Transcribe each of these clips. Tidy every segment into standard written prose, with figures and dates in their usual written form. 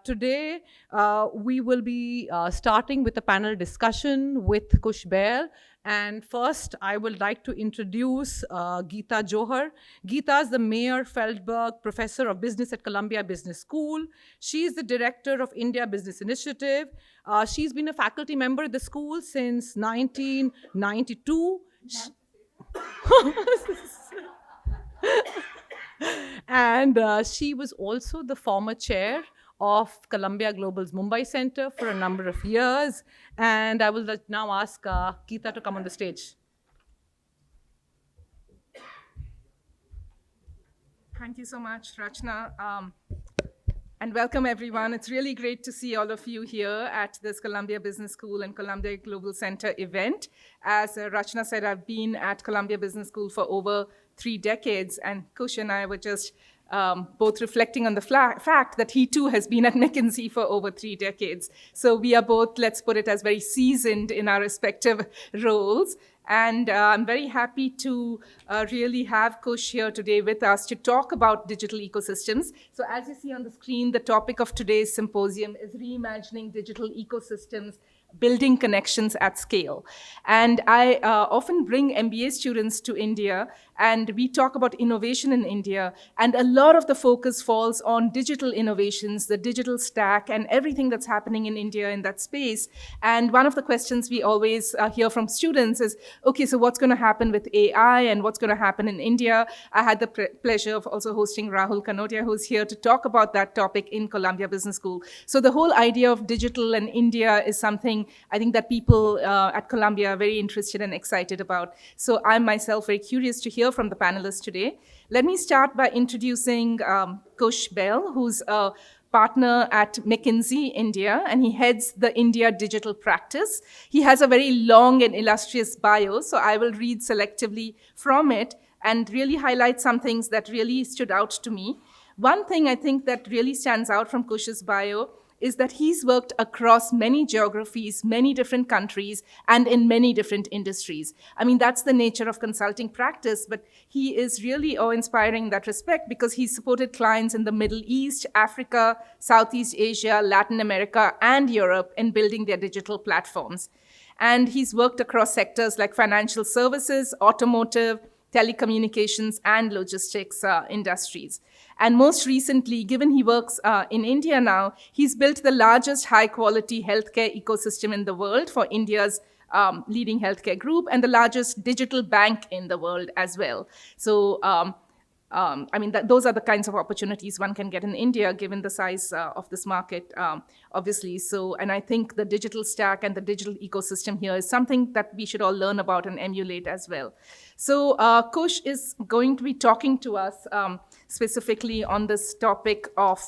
Today, we will be starting with a panel discussion with Kushe Bahl. And first, I would like to introduce Gita Johar. Gita is the Mayor Feldberg Professor of Business at Columbia Business School. She is the Director of India Business Initiative. She's been a faculty member at the school since 1992. And she was also the former chair of Columbia Global's Mumbai Center for a number of years. And I will now ask Gita to come on the stage. Thank you so much, Rachna. And welcome, everyone. It's really great to see all of you here at this Columbia Business School and Columbia Global Center event. As Rachna said, I've been at Columbia Business School for over 3 decades, and Kush and I were just both reflecting on the fact that he too has been at McKinsey for over 3 decades. So we are both, let's put it as very seasoned in our respective roles. And I'm very happy to really have Kush here today with us to talk about digital ecosystems. So as you see on the screen, the topic of today's symposium is Reimagining Digital Ecosystems, Building Connections at Scale. And I often bring MBA students to India, and we talk about innovation in India. And a lot of the focus falls on digital innovations, the digital stack, and everything that's happening in India in that space. And one of the questions we always hear from students is, okay, so what's going to happen with AI and what's going to happen in India? I had the pleasure of also hosting Rahul Kanodia, who's here to talk about that topic in Columbia Business School. So the whole idea of digital and India is something I think that people at Columbia are very interested and excited about. So I'm myself very curious to hear from the panelists today. Let me start by introducing Kushe Bahl, who's a partner at McKinsey India, and he heads the India digital practice. He has a very long and illustrious bio, so I will read selectively from it and really highlight some things that really stood out to me. One thing I think that really stands out from Kushe's bio is that he's worked across many geographies, many different countries, and in many different industries. I mean, that's the nature of consulting practice, but he is really awe-inspiring in that respect because he's supported clients in the Middle East, Africa, Southeast Asia, Latin America, and Europe in building their digital platforms. And he's worked across sectors like financial services, automotive, telecommunications, and logistics industries. And most recently, given he works in India now, he's built the largest high-quality healthcare ecosystem in the world for India's leading healthcare group and the largest digital bank in the world as well. So, I mean, those are the kinds of opportunities one can get in India, given the size of this market, obviously. So, and I think the digital stack and the digital ecosystem here is something that we should all learn about and emulate as well. So, Kush is going to be talking to us specifically on this topic of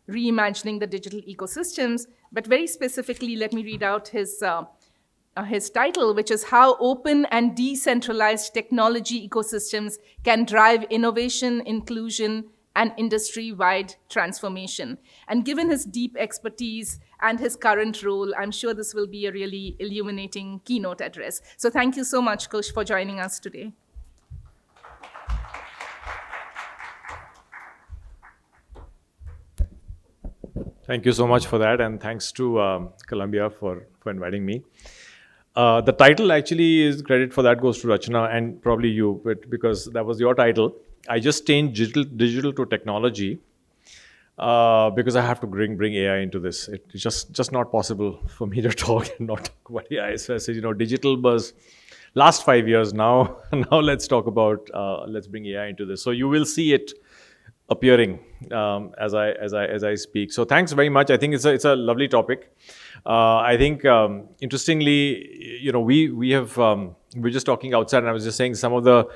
reimagining the digital ecosystems. But very specifically, let me read out his title, which is How Open and Decentralized Technology Ecosystems Can Drive Innovation, Inclusion, and Industry-Wide Transformation. And given his deep expertise and his current role, I'm sure this will be a really illuminating keynote address. So thank you so much, Kush, for joining us today. Thank you so much for that, and thanks to Columbia for inviting me. The title actually is credit for that goes to Rachna and probably you, but because that was your title. I just changed digital to technology because I have to bring AI into this. It's just not possible for me to talk and not talk about AI. So I said, digital was last 5 years now. Now let's talk about let's bring AI into this. So you will see it appearing as I speak. So thanks very much. I think it's a lovely topic. I think interestingly, we're just talking outside, and I was just saying some of the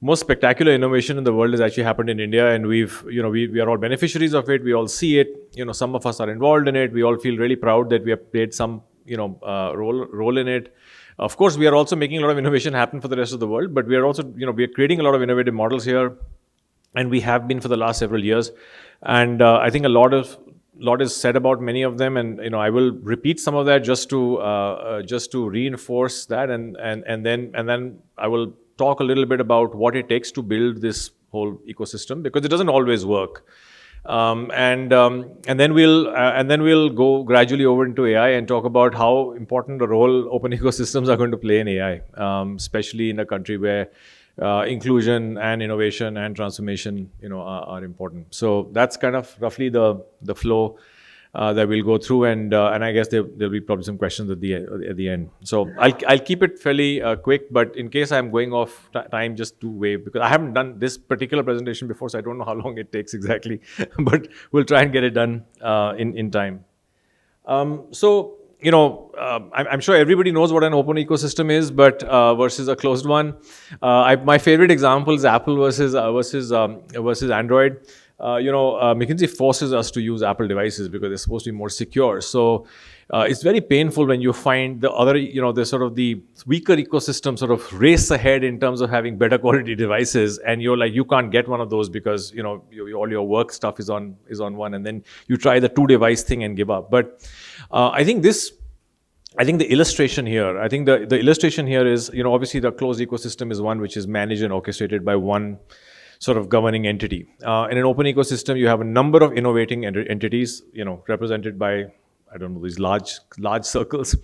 most spectacular innovation in the world has actually happened in India, and we are all beneficiaries of it. We all see it. Some of us are involved in it. We all feel really proud that we have played some role in it. Of course, we are also making a lot of innovation happen for the rest of the world, but we are also we are creating a lot of innovative models here. And we have been for the last several years, and I think a lot is said about many of them, and I will repeat some of that just to reinforce that, and then I will talk a little bit about what it takes to build this whole ecosystem, because it doesn't always work. And then we'll go gradually over into AI and talk about how important a role open ecosystems are going to play in AI, especially in a country where inclusion and innovation and transformation, are important. So that's kind of roughly the flow that we'll go through, and I guess there'll be probably some questions at the end. So I'll keep it fairly quick, but in case I'm going off time, just to wave, because I haven't done this particular presentation before, so I don't know how long it takes exactly, but we'll try and get it done in time. So I'm sure everybody knows what an open ecosystem is, but versus a closed one. My favorite example is Apple versus Android. McKinsey forces us to use Apple devices because they're supposed to be more secure. So it's very painful when you find the other, the sort of the weaker ecosystem sort of race ahead in terms of having better quality devices, and you're like, you can't get one of those because all your work stuff is on one, and then you try the 2-device thing and give up. But I think the illustration here, the illustration here is, obviously the closed ecosystem is one which is managed and orchestrated by one sort of governing entity. In an open ecosystem, you have a number of innovating entities, represented by, I don't know, these large circles.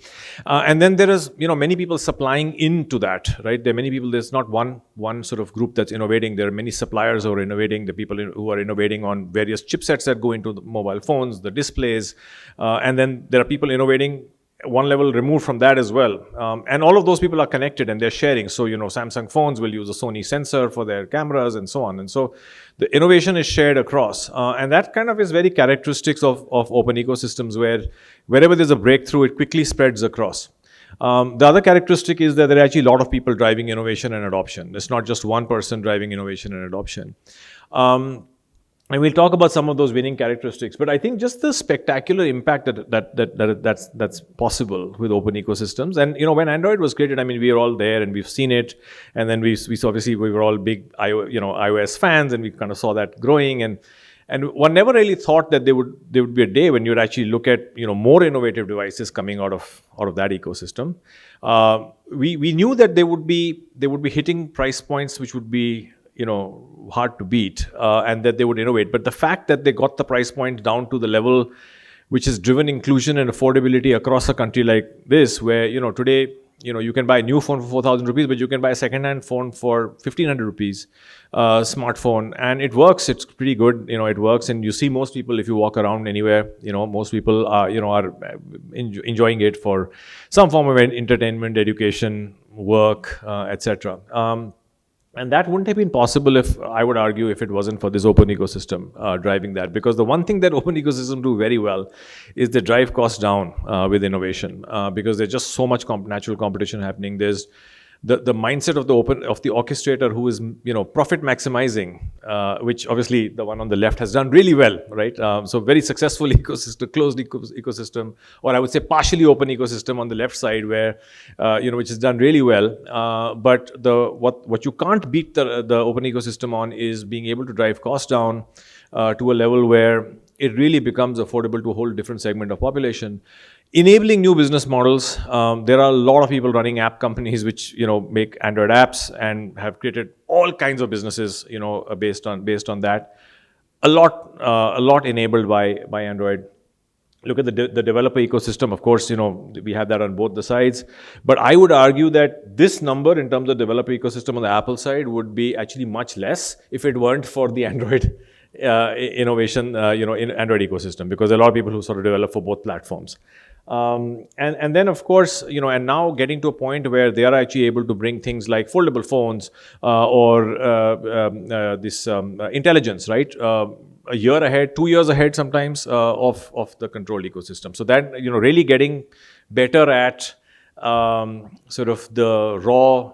And then there is, many people supplying into that, right? There are many people, there's not one sort of group that's innovating. There are many suppliers who are innovating, the people who are innovating on various chipsets that go into the mobile phones, the displays. And then there are people innovating one level removed from that as well. And all of those people are connected and they're sharing. So, Samsung phones will use a Sony sensor for their cameras and so on. And so the innovation is shared across. And that kind of is very characteristics of open ecosystems, where wherever there's a breakthrough, it quickly spreads across. The other characteristic is that there are actually a lot of people driving innovation and adoption. It's not just one person driving innovation and adoption. And we'll talk about some of those winning characteristics. But I think just the spectacular impact that's possible with open ecosystems. And when Android was created, we were all there and we've seen it. And then we obviously we were all big iOS fans, and we kind of saw that growing. And one never really thought that there would be a day when you'd actually look at more innovative devices coming out of that ecosystem. We knew that they would be hitting price points which would be hard to beat, and that they would innovate. But the fact that they got the price point down to the level which has driven inclusion and affordability across a country like this, where today you can buy a new phone for 4,000 rupees, but you can buy a second-hand phone for 1,500 rupees, smartphone, and it works. It's pretty good. It works, and you see most people, if you walk around anywhere, most people are enjoying it for some form of entertainment, education, work, etc. And that wouldn't have been possible, if I would argue, if it wasn't for this open ecosystem driving that. Because the one thing that open ecosystem do very well is they drive costs down with innovation, because there's just so much natural competition happening. There's the mindset of the orchestrator who is profit maximizing, which obviously the one on the left has done really well, right? So very successful ecosystem, closed ecosystem, or I would say partially open ecosystem on the left side, where which is done really well. But what you can't beat the open ecosystem on is being able to drive costs down to a level where it really becomes affordable to a whole different segment of population. Enabling new business models. There are a lot of people running app companies which make Android apps and have created all kinds of businesses based on that. A lot enabled by Android. Look at the developer ecosystem. Of course, we have that on both the sides. But I would argue that this number in terms of developer ecosystem on the Apple side would be actually much less if it weren't for the Android innovation, in Android ecosystem, because there are a lot of people who sort of develop for both platforms. And then, of course, and now getting to a point where they are actually able to bring things like foldable phones or this intelligence, right? A year ahead, 2 years ahead sometimes of the controlled ecosystem. So that, really getting better at sort of the raw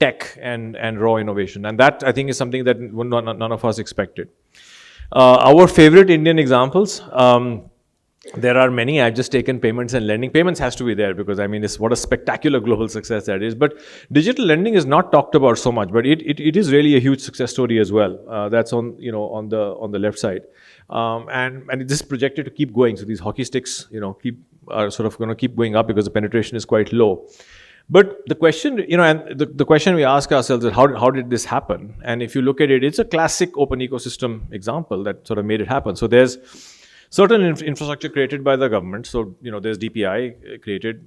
tech and raw innovation. And that, I think, is something that none of us expected. Our favorite Indian examples, there are many. I've just taken payments and lending. Payments has to be there because it's what a spectacular global success that is. But digital lending is not talked about so much, but it is really a huge success story as well. That's on the left side, and this is projected to keep going. So these hockey sticks, are sort of going to keep going up because the penetration is quite low. But the question, and the question we ask ourselves is how did this happen? And if you look at it, it's a classic open ecosystem example that sort of made it happen. So there's certain infrastructure created by the government. So, there's DPI created,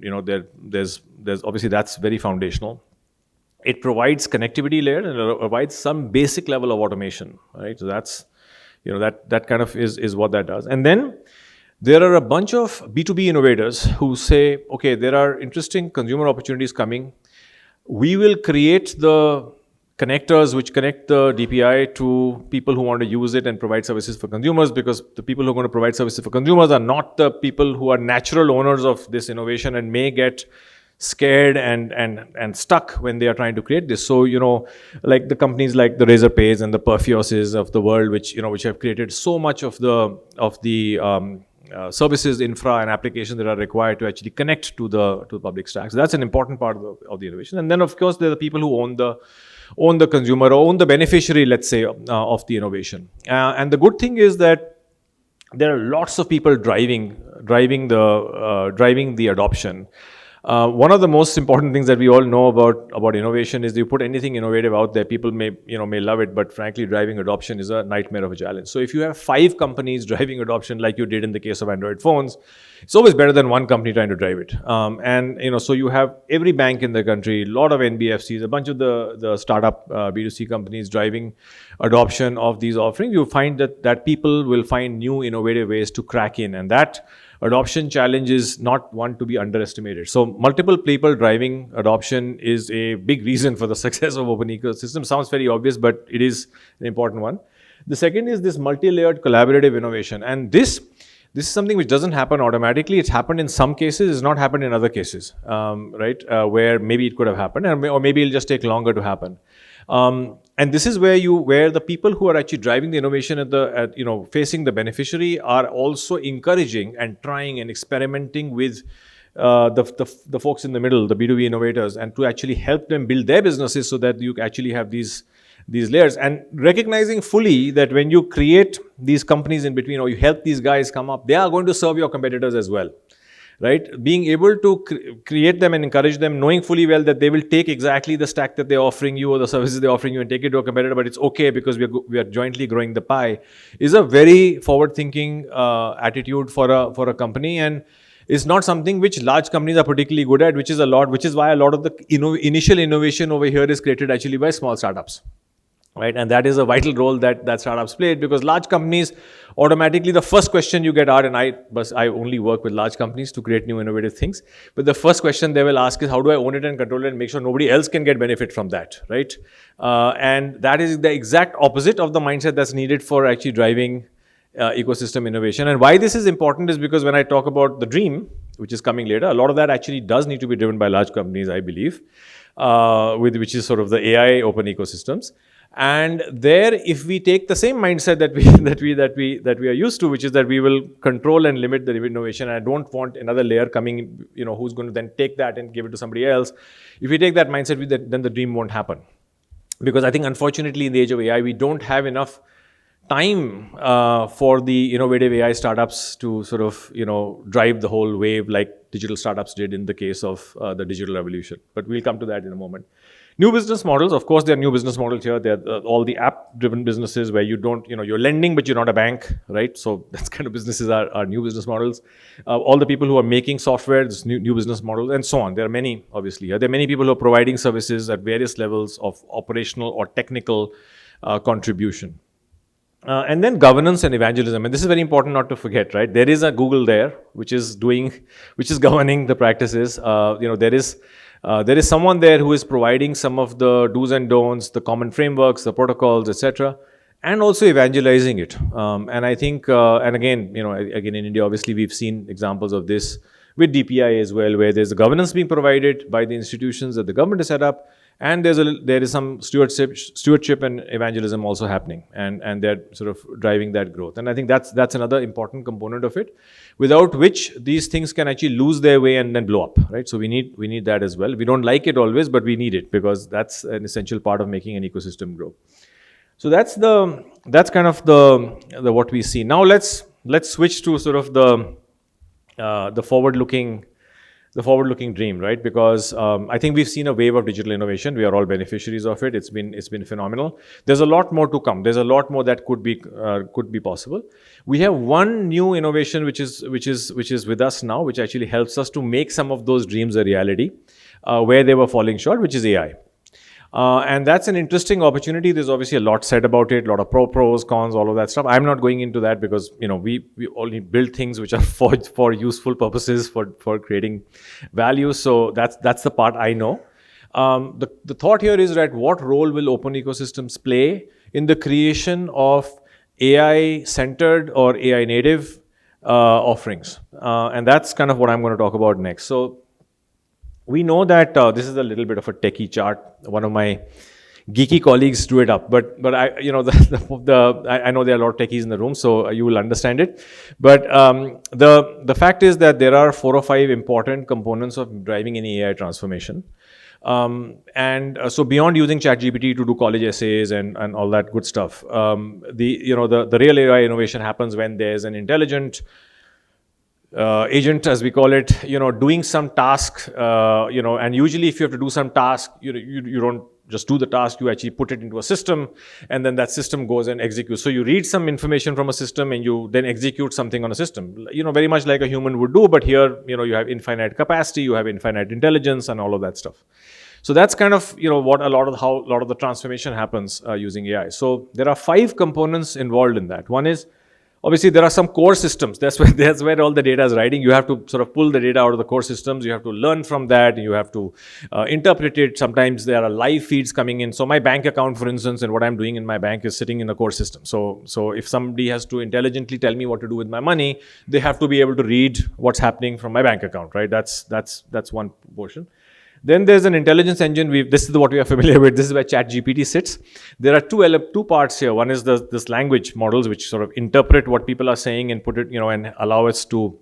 there's obviously that's very foundational. It provides connectivity layer and it provides some basic level of automation, right? So that's, that kind of is what that does. And then there are a bunch of B2B innovators who say, okay, there are interesting consumer opportunities coming. We will create the connectors which connect the DPI to people who want to use it and provide services for consumers, because the people who are going to provide services for consumers are not the people who are natural owners of this innovation and may get scared and stuck when they are trying to create this. So, like the companies like the Razorpays and the Perfioses of the world, which have created so much of the services, infra, and applications that are required to actually connect to the public stack. So that's an important part of the innovation. And then, of course, there are the people who own the consumer, or own the beneficiary, let's say, of the innovation. And the good thing is that there are lots of people driving the adoption. One of the most important things that we all know about innovation is you put anything innovative out there, people may love it, but frankly, driving adoption is a nightmare of a challenge. So if you have 5 companies driving adoption, like you did in the case of Android phones, it's always better than one company trying to drive it. So you have every bank in the country, a lot of NBFCs, a bunch of the startup B2C companies driving adoption of these offerings. You find that people will find new innovative ways to crack in, and that adoption challenge is not one to be underestimated. So multiple people driving adoption is a big reason for the success of open ecosystem. Sounds very obvious, but it is an important one. The second is this multi-layered collaborative innovation. And this is something which doesn't happen automatically. It's happened in some cases, it's not happened in other cases, right? Where maybe it could have happened, or maybe it'll just take longer to happen. And this is where the people who are actually driving the innovation facing the beneficiary are also encouraging and trying and experimenting with the folks in the middle, the B2B innovators, and to actually help them build their businesses so that you actually have these layers, and recognizing fully that when you create these companies in between, or you help these guys come up, they are going to serve your competitors as well. Right? Being able to create them and encourage them, knowing fully well that they will take exactly the stack that they're offering you or the services they're offering you and take it to a competitor, but it's okay because we are jointly growing the pie, is a very forward-thinking attitude for a company, and is not something which large companies are particularly good at, which is why a lot of the initial innovation over here is created actually by small startups. Right? And that is a vital role that startups played, because large companies, automatically the first question you get and I only work with large companies to create new innovative things, but the first question they will ask is, how do I own it and control it and make sure nobody else can get benefit from that, right? And that is the exact opposite of the mindset that's needed for actually driving ecosystem innovation. And why this is important is because when I talk about the dream, which is coming later, a lot of that actually does need to be driven by large companies, I believe, which is sort of the AI open ecosystems. And there, if we take the same mindset that we are used to, which is that we will control and limit the innovation, I don't want another layer coming, who's going to then take that and give it to somebody else. If we take that mindset, then the dream won't happen. Because I think, unfortunately, in the age of AI, we don't have enough time for the innovative AI startups to sort of, drive the whole wave like digital startups did in the case of the digital revolution. But we'll come to that in a moment. New business models, of course, there are new business models here. There are all the app-driven businesses where you don't, you're lending, but you're not a bank, right? So that's kind of businesses are new business models. All the people who are making software, this new business models, and so on. There are many, obviously. There are many people who are providing services at various levels of operational or technical contribution. And then governance and evangelism. And this is very important not to forget, right? There is a Google there, which is governing the practices. There is someone there who is providing some of the do's and don'ts, the common frameworks, the protocols, etc., and also evangelizing it. And I think, and again in India, obviously, we've seen examples of this with DPI as well, where there's a governance being provided by the institutions that the government has set up, and there is some stewardship and evangelism also happening, and they're sort of driving that growth. And I think that's another important component of it, without which these things can actually lose their way and then blow up, right? So we need that as well. We don't like it always, but we need it because that's an essential part of making an ecosystem grow. So that's kind of the what we see. Now let's switch to sort of the forward-looking the forward-looking dream, right? Because I think we've seen a wave of digital innovation. We are all beneficiaries of it. It's been phenomenal. There's a lot more to come. There's a lot more that could be possible. We have one new innovation which is with us now, which actually helps us to make some of those dreams a reality, where they were falling short, which is AI. And that's an interesting opportunity. There's obviously a lot said about it, a lot of pros, cons, all of that stuff. I'm not going into that because, we only build things which are for useful purposes, for creating value. So that's the part I know. The thought here is that what role will open ecosystems play in the creation of AI-centered or AI-native offerings? And that's kind of what I'm going to talk about next. So we know that this is a little bit of a techie chart. One of my geeky colleagues drew it up, but I, I know there are a lot of techies in the room, so you will understand it. But the fact is that there are 4 or 5 important components of driving any AI transformation. So beyond using ChatGPT to do college essays and all that good stuff, the real AI innovation happens when there's an intelligent agent, as we call it, doing some task, and usually if you have to do some task, you don't just do the task, you actually put it into a system, and then that system goes and executes. So you read some information from a system and you then execute something on a system, very much like a human would do, but here, you have infinite capacity, you have infinite intelligence and all of that stuff. So that's kind of, what a lot of the transformation happens using AI. So there are 5 components involved in that. One is, obviously, there are some core systems. That's where all the data is riding. You have to sort of pull the data out of the core systems. You have to learn from that. You have to interpret it. Sometimes there are live feeds coming in. So my bank account, for instance, and what I'm doing in my bank is sitting in a core system. So if somebody has to intelligently tell me what to do with my money, they have to be able to read what's happening from my bank account, right? That's one portion. Then there's an intelligence engine. This is what we are familiar with. This is where ChatGPT sits. There are two parts here. One is this language models, which sort of interpret what people are saying and put it, and allow us to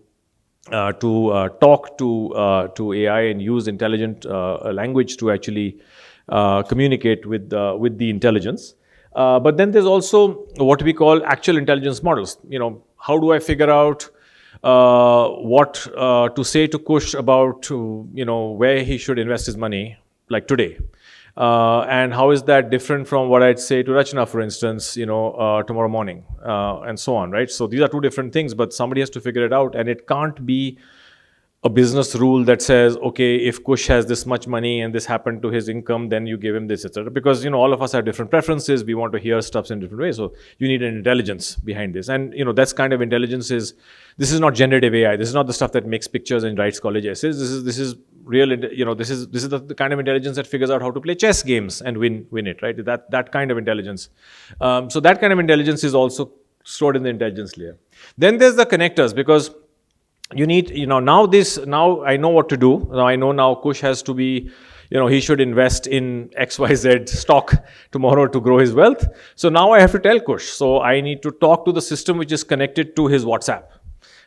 talk to AI and use intelligent language to actually communicate with the intelligence. But then there's also what we call actual intelligence models. How do I figure out what to say to Kush about, where he should invest his money, like today. And how is that different from what I'd say to Rachna, for instance, tomorrow morning, and so on, right? So these are 2 different things, but somebody has to figure it out, and it can't be a business rule that says, okay, if Kush has this much money and this happened to his income, then you give him this, etc. Because, all of us have different preferences. We want to hear stuff in different ways. So you need an intelligence behind this. And, that's kind of intelligence this is not generative AI. This is not the stuff that makes pictures and writes college essays. This is real, this is the kind of intelligence that figures out how to play chess games and win it, right? That kind of intelligence. So that kind of intelligence is also stored in the intelligence layer. Then there's the connectors, because you need, now I know what to do. Now Kush has to be, he should invest in XYZ stock tomorrow to grow his wealth. So now I have to tell Kush. So I need to talk to the system which is connected to his WhatsApp.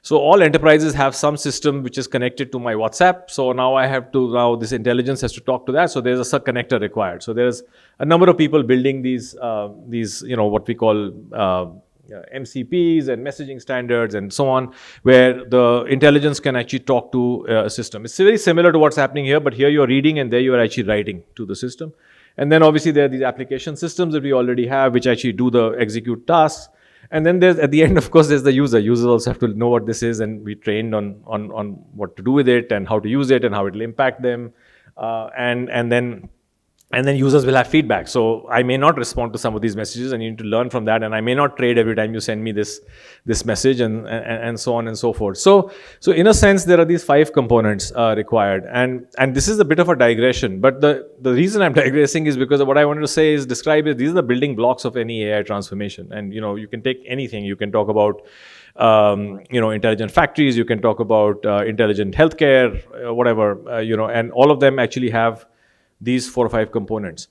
So all enterprises have some system which is connected to my WhatsApp. So now this intelligence has to talk to that. So there's a connector required. So there's a number of people building these what we call MCPs and messaging standards and so on, where the intelligence can actually talk to a system. It's very similar to what's happening here, but here you're reading and there you're actually writing to the system. And then obviously there are these application systems that we already have, which actually do the execute tasks. And then there's, at the end, of course, there's the user. Users also have to know what this is, and be trained on what to do with it and how to use it and how it will impact them. And then users will have feedback. So I may not respond to some of these messages, and you need to learn from that. And I may not trade every time you send me this message, and so on and so forth. So in a sense, there are these 5 components required. And this is a bit of a digression. But the reason I'm digressing is because what I wanted to say is describe it. These are the building blocks of any AI transformation. And you can take anything. You can talk about intelligent factories. You can talk about intelligent healthcare, whatever. And all of them actually have these 4 or 5 components.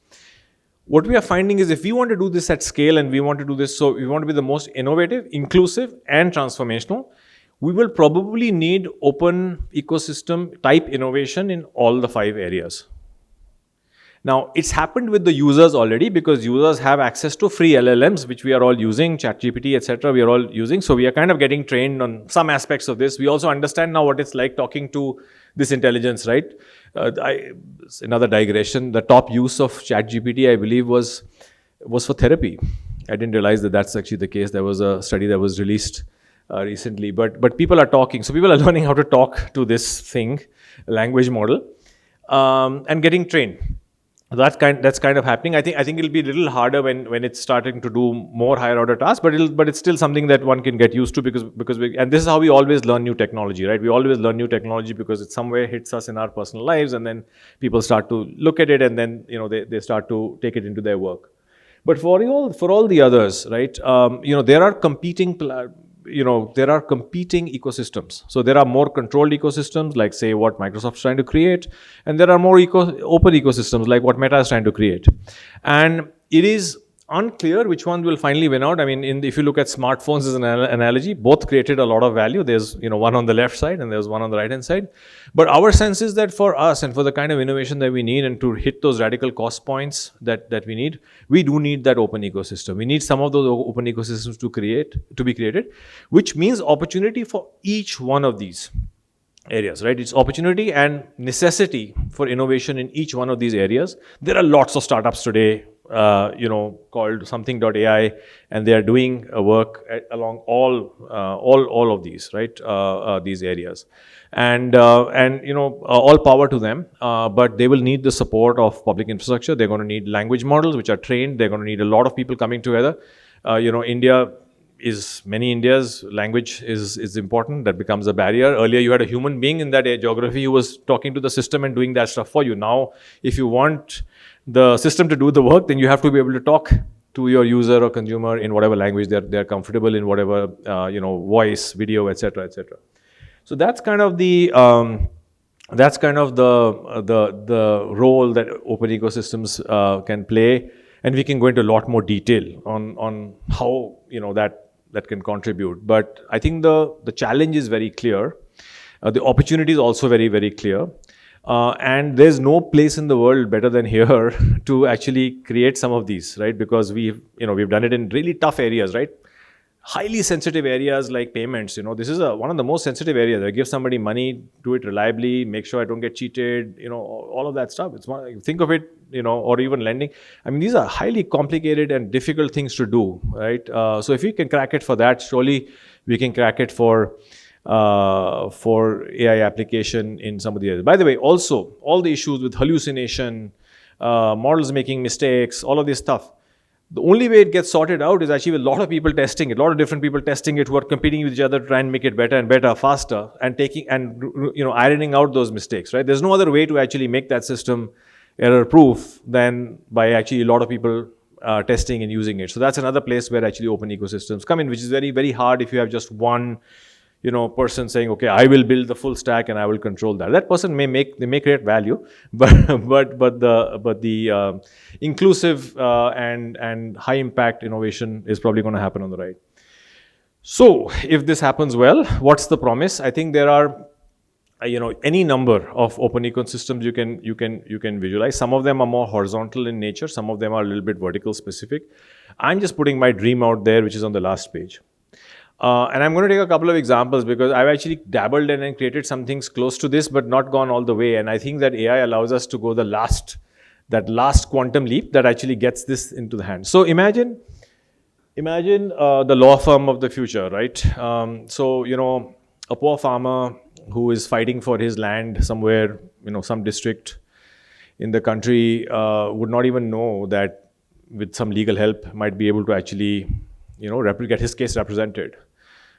What we are finding is if we want to do this at scale, and we want to do this, so we want to be the most innovative, inclusive, and transformational, we will probably need open ecosystem type innovation in all the 5 areas. Now, it's happened with the users already, because users have access to free LLMs, which we are all using, ChatGPT, etc. We are all using. So we are kind of getting trained on some aspects of this. We also understand now what it's like talking to this intelligence, right? Another digression. The top use of ChatGPT, I believe, was for therapy. I didn't realize that that's actually the case. There was a study that was released recently, but people are talking. So people are learning how to talk to this thing, language model, and getting trained. That's kind of happening. I think it'll be a little harder when it's starting to do more higher order tasks, but it's still something that one can get used to because and this is how we always learn new technology, right? We always learn new technology because it somewhere hits us in our personal lives, and then people start to look at it, and then they start to take it into their work. But for all the others, right? There are competing ecosystems. So there are more controlled ecosystems, like say what Microsoft's trying to create, and there are more open ecosystems like what Meta is trying to create. And it is unclear which one will finally win out. I mean, if you look at smartphones as an analogy, both created a lot of value. There's one on the left side and there's one on the right hand side. But our sense is that for us and for the kind of innovation that we need and to hit those radical cost points that we need, we do need that open ecosystem. We need some of those open ecosystems to be created, which means opportunity for each one of these areas, right? It's opportunity and necessity for innovation in each one of these areas. There are lots of startups today, called something.ai, and they are doing work along all of these, right? These areas, and all power to them. But they will need the support of public infrastructure. They're going to need language models which are trained. They're going to need a lot of people coming together. Many India's language is important. That becomes a barrier. Earlier, you had a human being in that geography who was talking to the system and doing that stuff for you. Now, if you want the system to do the work, then you have to be able to talk to your user or consumer in whatever language they're comfortable in, whatever voice, video, etc., etc. So that's kind of the role that open ecosystems can play, and we can go into a lot more detail on how that can contribute. But I think the challenge is very clear. The opportunity is also very, very clear. And there's no place in the world better than here to actually create some of these, right? Because we've done it in really tough areas, right? Highly sensitive areas like payments. This is one of the most sensitive areas. I give somebody money, do it reliably, make sure I don't get cheated. All of that stuff. Think of it, or even lending. I mean, these are highly complicated and difficult things to do, right? So if we can crack it for that, surely we can crack it for AI application in some of the areas. By the way, also, all the issues with hallucination, models making mistakes, all of this stuff, the only way it gets sorted out is actually with a lot of people testing it, a lot of different people testing it who are competing with each other to try and make it better and better, faster, and ironing out those mistakes, right? There's no other way to actually make that system error-proof than by actually a lot of people testing and using it. So that's another place where actually open ecosystems come in, which is very, very hard if you have just one person saying, okay, I will build the full stack and I will control that. That person may create value, but the inclusive and high impact innovation is probably going to happen on the right. So if this happens well, what's the promise? I think there are any number of open ecosystems you can visualize. Some of them are more horizontal in nature. Some of them are a little bit vertical specific. I'm just putting my dream out there, which is on the last page. And I'm going to take a couple of examples because I've actually dabbled in and created some things close to this, but not gone all the way. And I think that AI allows us to go that last quantum leap that actually gets this into the hands. So imagine the law firm of the future, right? A poor farmer who is fighting for his land somewhere, some district in the country would not even know that with some legal help might be able to actually, get his case represented.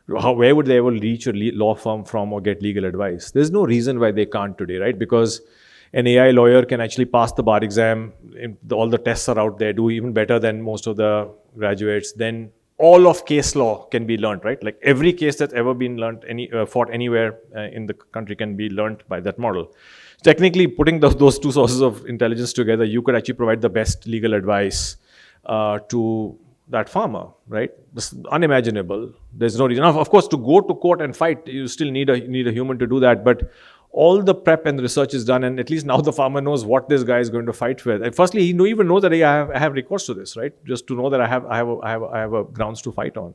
Where would they ever reach a law firm from or get legal advice? There's no reason why they can't today, right? Because an AI lawyer can actually pass the bar exam. All the tests are out there, do even better than most of the graduates. Then all of case law can be learned, right? Like every case that's ever been learned, fought anywhere in the country can be learned by that model. Technically, putting those two sources of intelligence together, you could actually provide the best legal advice to that farmer, right? This is unimaginable. There's no reason. Of course, to go to court and fight, you still need a human to do that. But all the prep and the research is done, and at least now the farmer knows what this guy is going to fight with. And firstly, he even knows that I have recourse to this, right? Just to know that I have a grounds to fight on.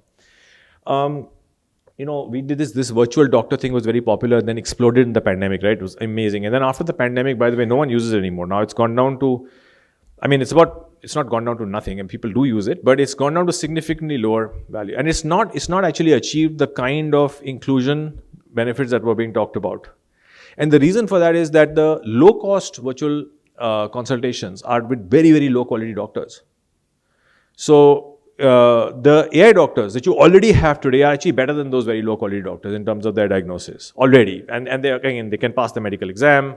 we did this virtual doctor thing was very popular, then exploded in the pandemic, right? It was amazing. And then after the pandemic, by the way, no one uses it anymore. Now it's gone down to, it's not gone down to nothing, and people do use it, but it's gone down to significantly lower value. And it's not actually achieved the kind of inclusion benefits that were being talked about. And the reason for that is that the low-cost virtual consultations are with very, very low-quality doctors. So the AI doctors that you already have today are actually better than those very low-quality doctors in terms of their diagnosis already. And they can pass the medical exam.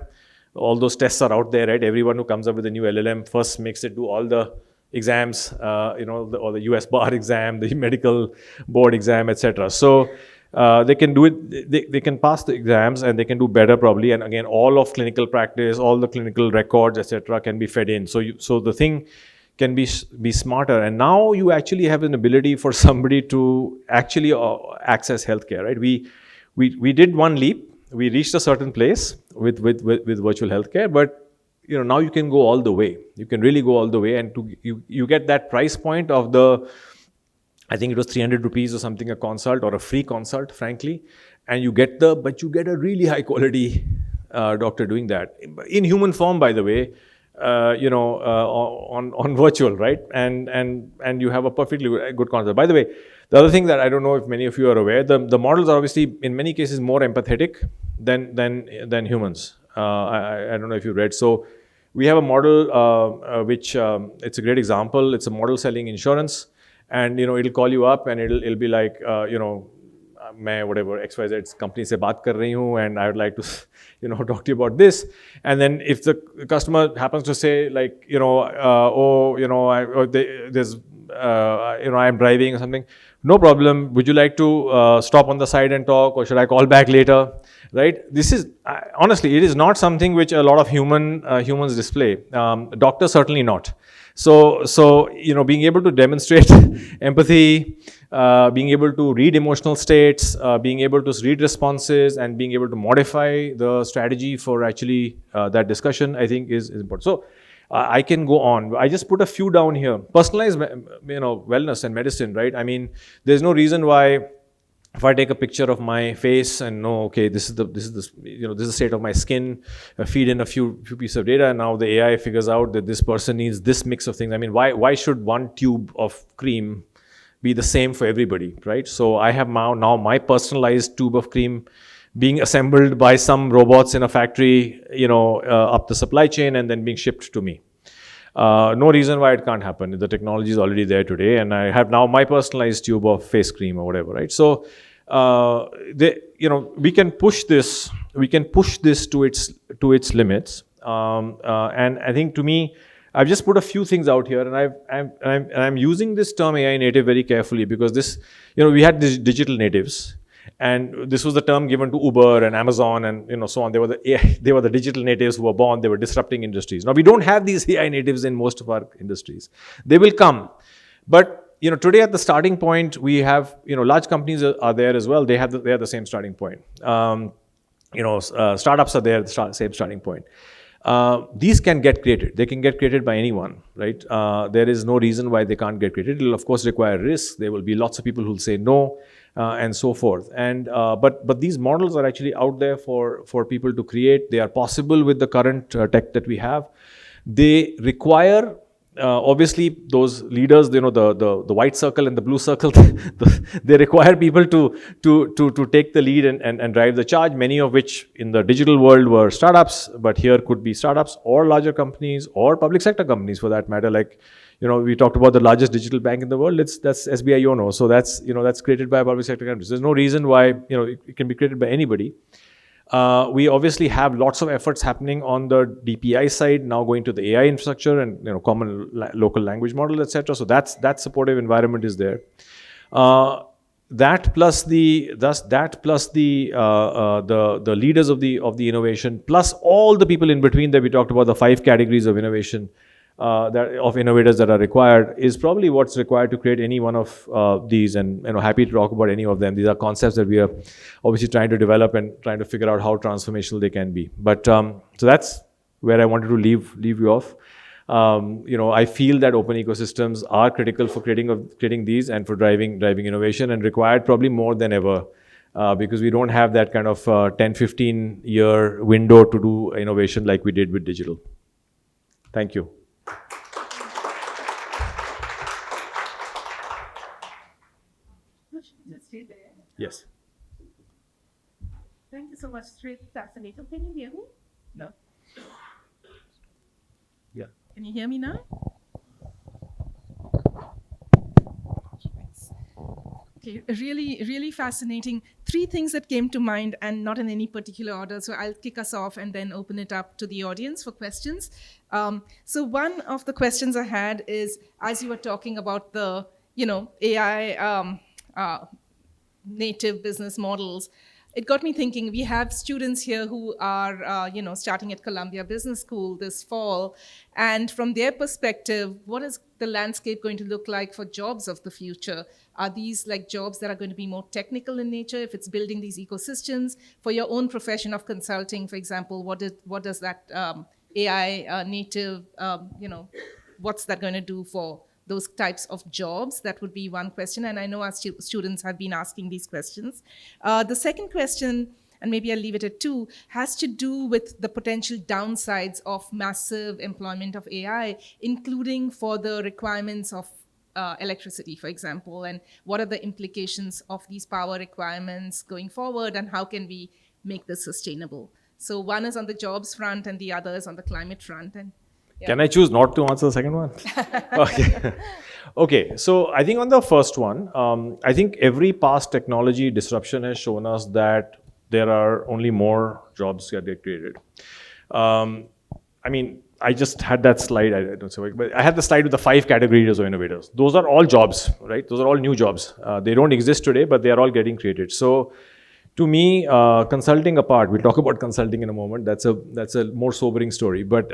All those tests are out there, right? Everyone who comes up with a new LLM first makes it do all the exams, or the US bar exam, the medical board exam, etc. So they can do it, they can pass the exams and they can do better probably. And again, all of clinical practice, all the clinical records, etc. can be fed in. So the thing can be smarter. And now you actually have an ability for somebody to actually access healthcare, right? We did one leap. We reached a certain place with virtual healthcare, but now you can go all the way. You can really go all the way, and you get that price point of I think it was 300 rupees or something a consult, or a free consult, frankly, and you get a really high quality doctor doing that in human form, by the way, on virtual, right? And you have a perfectly good consult. By the way, the other thing that I don't know if many of you are aware, the models are obviously in many cases more empathetic than humans. I don't know if you read. So we have a model which it's a great example. It's a model selling insurance, and it'll call you up and it'll be like मैं whatever XYZ company से बात कर रही हूँ, and I would like to talk to you about this. And then if the customer happens to say like I'm driving or something, no problem. Would you like to stop on the side and talk, or should I call back later? Right? This is honestly, it is not something which a lot of humans display. Doctors certainly not. So being able to demonstrate empathy, being able to read emotional states, being able to read responses, and being able to modify the strategy for actually that discussion, I think is important. So I can go on. I just put a few down here. Personalized, wellness and medicine, right? I mean, there's no reason why if I take a picture of my face and know, okay, this is the state of my skin, feed in a few pieces of data, and now the AI figures out that this person needs this mix of things. I mean, why should one tube of cream be the same for everybody, right? So I have now my personalized tube of cream being assembled by some robots in a factory, up the supply chain and then being shipped to me. No reason why it can't happen. The technology is already there today, and I have now my personalized tube of face cream or whatever, right? So, we can push this to its limits. And I think, to me, I've just put a few things out here, and I'm using this term AI native very carefully, because this, we had these digital natives. And this was the term given to Uber and Amazon and so on. They were the digital natives who were born. They were disrupting industries. Now we don't have these AI natives in most of our industries. They will come, but today at the starting point we have large companies are there as well. They are the same starting point. Startups are there at the same starting point. These can get created. They can get created by anyone, right? There is no reason why they can't get created. It will of course require risk. There will be lots of people who will say no. And so forth. And but these models are actually out there for people to create. They are possible with the current tech that we have. They require obviously those leaders, the white circle and the blue circle. They require people to take the lead and drive the charge. Many of which in the digital world were startups, but here could be startups or larger companies or public sector companies for that matter. Like we talked about the largest digital bank in the world. That's SBI YONO. So that's that's created by public sector companies. There's no reason why it can be created by anybody. We obviously have lots of efforts happening on the DPI side now, going to the AI infrastructure and common local language model, etc. So that supportive environment is there. That plus the leaders of the innovation, plus all the people in between that we talked about, the 5 categories of innovation. Of innovators that are required is probably what's required to create any one of these, and happy to talk about any of them. These are concepts that we are obviously trying to develop and trying to figure out how transformational they can be. But so that's where I wanted to leave you off. I feel that open ecosystems are critical for creating these and for driving innovation, and required probably more than ever because we don't have that kind of 10, 15 year window to do innovation like we did with digital. Thank you. Yes. Thank you so much. It's really fascinating. Can you hear me? No. Yeah. Can you hear me now? Okay, really, really fascinating. 3 things that came to mind, and not in any particular order. So I'll kick us off and then open it up to the audience for questions. So one of the questions I had is, as you were talking about the, AI native business models, it got me thinking. We have students here who are, starting at Columbia Business School this fall, and from their perspective, what is the landscape going to look like for jobs of the future? Are these like jobs that are going to be more technical in nature? If it's building these ecosystems for your own profession of consulting, for example, what does that AI native, what's that going to do for those types of jobs? That would be one question. And I know our students have been asking these questions. The second question, and maybe I'll leave it at 2, has to do with the potential downsides of massive employment of AI, including for the requirements of electricity, for example, and what are the implications of these power requirements going forward, and how can we make this sustainable? So one is on the jobs front and the other is on the climate front. And yeah. Can I choose not to answer the second one? Okay. Okay. So I think on the first one, I think every past technology disruption has shown us that there are only more jobs that get created. I just had that slide. I don't say, but I had the slide with the 5 categories of innovators. Those are all jobs, right? Those are all new jobs. They don't exist today, but they are all getting created. So to me, consulting apart, we'll talk about consulting in a moment. That's a more sobering story. But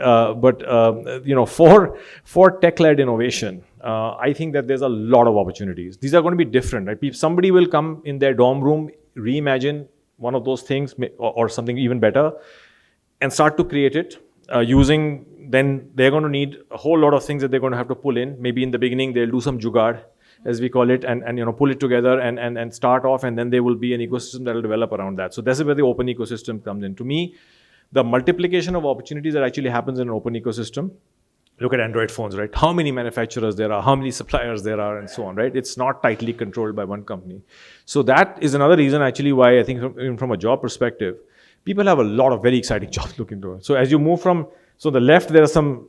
for tech-led innovation, I think that there's a lot of opportunities. These are going to be different, right? Somebody will come in their dorm room, reimagine one of those things or something even better, and start to create it using. Then they're going to need a whole lot of things that they're going to have to pull in. Maybe in the beginning they'll do some jugaad, as we call it, and pull it together and start off, and then there will be an ecosystem that will develop around that. So that's where the open ecosystem comes in. To me, the multiplication of opportunities that actually happens in an open ecosystem. Look at Android phones, right? How many manufacturers there are, how many suppliers there are, and so on, right? It's not tightly controlled by one company. So that is another reason actually why I think from a job perspective, people have a lot of very exciting jobs looking to it. So as you move from, so the left, there are some,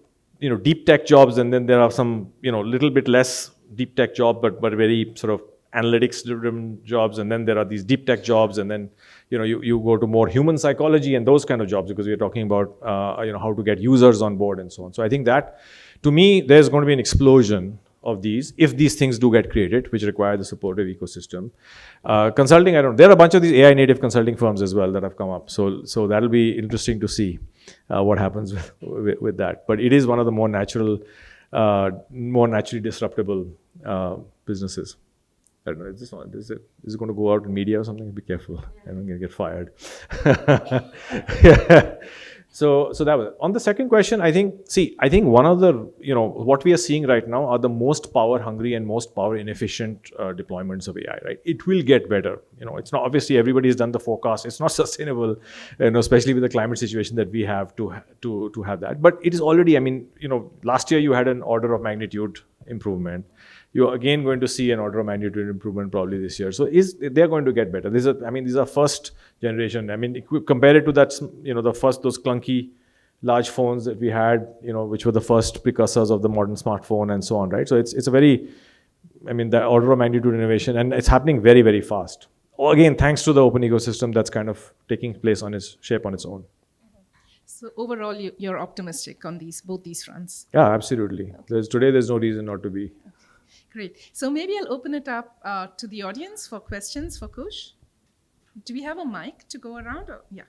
deep tech jobs, and then there are some, little bit less deep tech job, but very sort of analytics-driven jobs, and then there are these deep tech jobs, and then you go to more human psychology and those kind of jobs, because we're talking about how to get users on board and so on. So I think that, to me, there's going to be an explosion of these if these things do get created, which require the supportive ecosystem. Consulting, there are a bunch of these AI native consulting firms as well that have come up. So that'll be interesting to see what happens with that. But it is one of the more naturally disruptable businesses. I don't know, is it going to go out in media or something? Be careful. I'm going to get fired. Yeah. So that was it. On the second question, I think one of the, what we are seeing right now are the most power hungry and most power inefficient deployments of AI, right? It will get better. It's not, obviously everybody's done the forecast. It's not sustainable, especially with the climate situation that we have to have that. But it is already, last year you had an order of magnitude improvement. You're again going to see an order of magnitude improvement probably this year. So they're going to get better. These are first generation. If you compare it to that, those clunky large phones that we had, which were the first precursors of the modern smartphone and so on, right? So it's a very, the order of magnitude innovation, and it's happening very, very fast. Again, thanks to the open ecosystem that's kind of taking place on its own. So overall, you're optimistic on both these fronts. Yeah, absolutely. Today, there's no reason not to be. Great. So maybe I'll open it up to the audience for questions for Kush. Do we have a mic to go around? Yeah.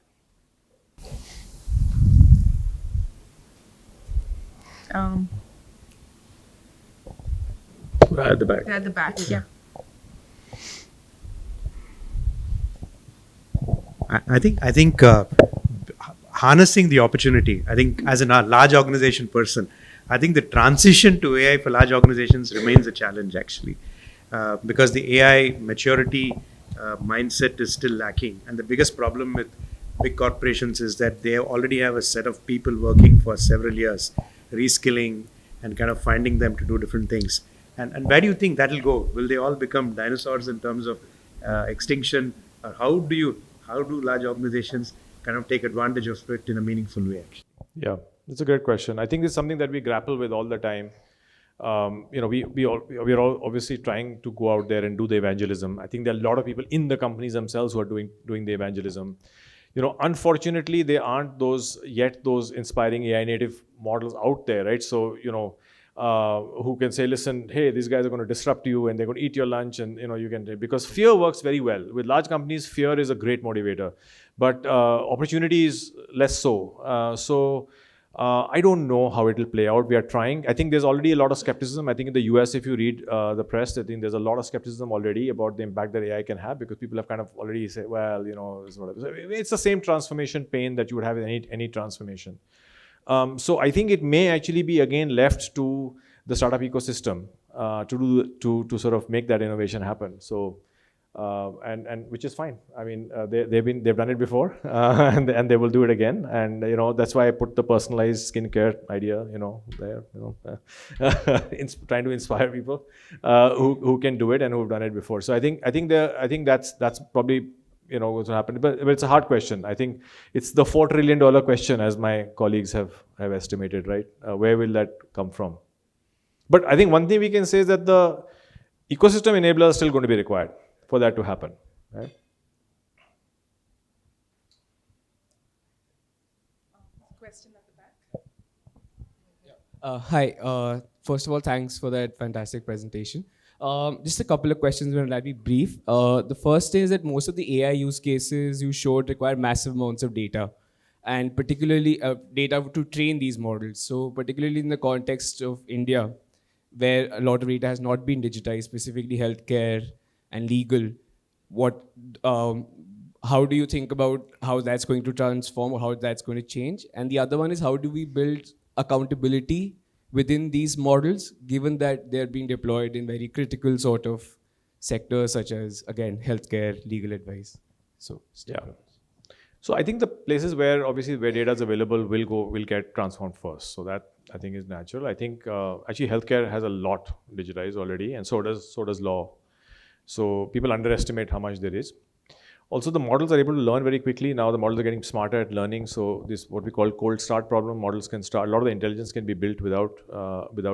At the back. At the back, yeah. I think harnessing the opportunity. I think as a large organization person, I think the transition to AI for large organizations remains a challenge actually, because the AI maturity mindset is still lacking. And the biggest problem with big corporations is that they already have a set of people working for several years, reskilling and kind of finding them to do different things. And where do you think that will go? Will they all become dinosaurs in terms of extinction? Or how do large organizations kind of take advantage of it in a meaningful way? Yeah, that's a great question. I think it's something that we grapple with all the time. We're all obviously trying to go out there and do the evangelism. I think there are a lot of people in the companies themselves who are doing the evangelism. Unfortunately, there aren't those inspiring AI native models out there, right? So, who can say, listen, hey, these guys are going to disrupt you and they're going to eat your lunch, and you can, because fear works very well. With large companies, fear is a great motivator, but opportunity is less so. I don't know how it will play out. We are trying. I think there's already a lot of skepticism. I think in the US, if you read the press, I think there's a lot of skepticism already about the impact that AI can have, because people have kind of already said, well, it's the same transformation pain that you would have in any transformation. So I think it may actually be again left to the startup ecosystem to sort of make that innovation happen. So. And which is fine. I mean, they've done it before, and they will do it again. And that's why I put the personalized skincare idea, there, trying to inspire people who can do it and who've done it before. So I think that's probably what's happened. But it's a hard question. I think it's the $4 trillion question, as my colleagues have estimated, right? Where will that come from? But I think one thing we can say is that the ecosystem enablers are still going to be required for that to happen, right? Question at the back. Hi. First of all, thanks for that fantastic presentation. Just a couple of questions, but I'll be brief. The first is that most of the AI use cases you showed require massive amounts of data, and particularly data to train these models. So particularly in the context of India, where a lot of data has not been digitized, specifically healthcare and legal, how do you think about how that's going to transform or how that's going to change? And the other one is, how do we build accountability within these models, given that they're being deployed in very critical sort of sectors such as, again, healthcare, legal advice? So yeah. So I think the places where data is available will get transformed first. So that I think is natural. I think actually healthcare has a lot digitized already, and so does law. So people underestimate how much there is. Also, the models are able to learn very quickly. Now the models are getting smarter at learning. So this what we call cold start problem. Models can start. A lot of the intelligence can be built without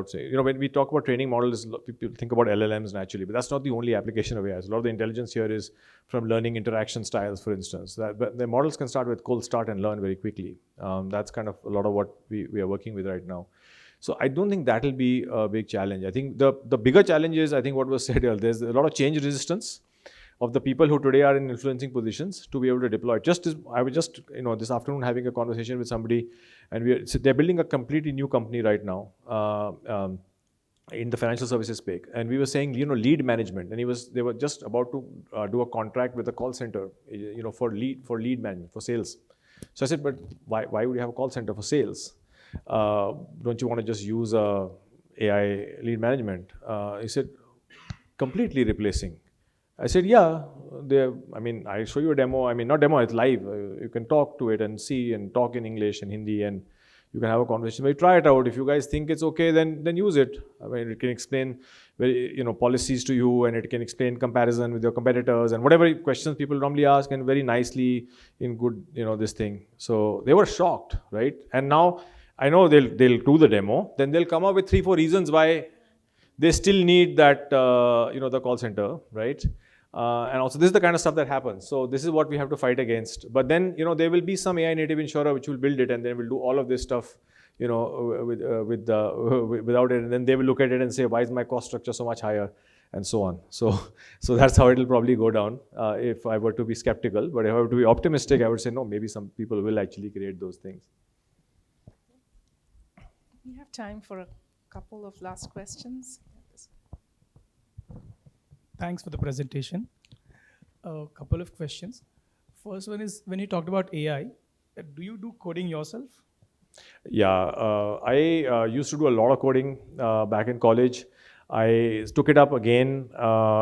say. When we talk about training models, people think about LLMs naturally, but that's not the only application of AI. So a lot of the intelligence here is from learning interaction styles, for instance. But the models can start with cold start and learn very quickly. That's kind of a lot of what we are working with right now. So I don't think that will be a big challenge. I think the bigger challenge is, I think what was said earlier, there's a lot of change resistance of the people who today are in influencing positions to be able to deploy. I was just this afternoon having a conversation with somebody, and they're building a completely new company right now in the financial services space. And we were saying, lead management, and they were just about to do a contract with a call center, for lead management, for sales. So I said, but why would you have a call center for sales? Don't you want to just use AI lead management? He said, completely replacing. I said, yeah. I show you a demo. Not demo, it's live. You can talk to it and see and talk in English and Hindi, and you can have a conversation. But try it out. If you guys think it's okay, then use it. It can explain policies to you, and it can explain comparison with your competitors and whatever questions people normally ask, and very nicely in good, this thing. So they were shocked, right? And now I know they'll do the demo, then they'll come up with 3-4 reasons why they still need that, the call center, right? And also this is the kind of stuff that happens. So this is what we have to fight against. But then, there will be some AI native insurer which will build it, and then will do all of this stuff, without it. And then they will look at it and say, why is my cost structure so much higher? And so on. So that's how it'll probably go down if I were to be skeptical. But if I were to be optimistic, I would say, no, maybe some people will actually create those things. We have time for a couple of last questions. Thanks for the presentation. A couple of questions. First one is, when you talked about AI, do you do coding yourself? Yeah, I used to do a lot of coding back in college. I took it up again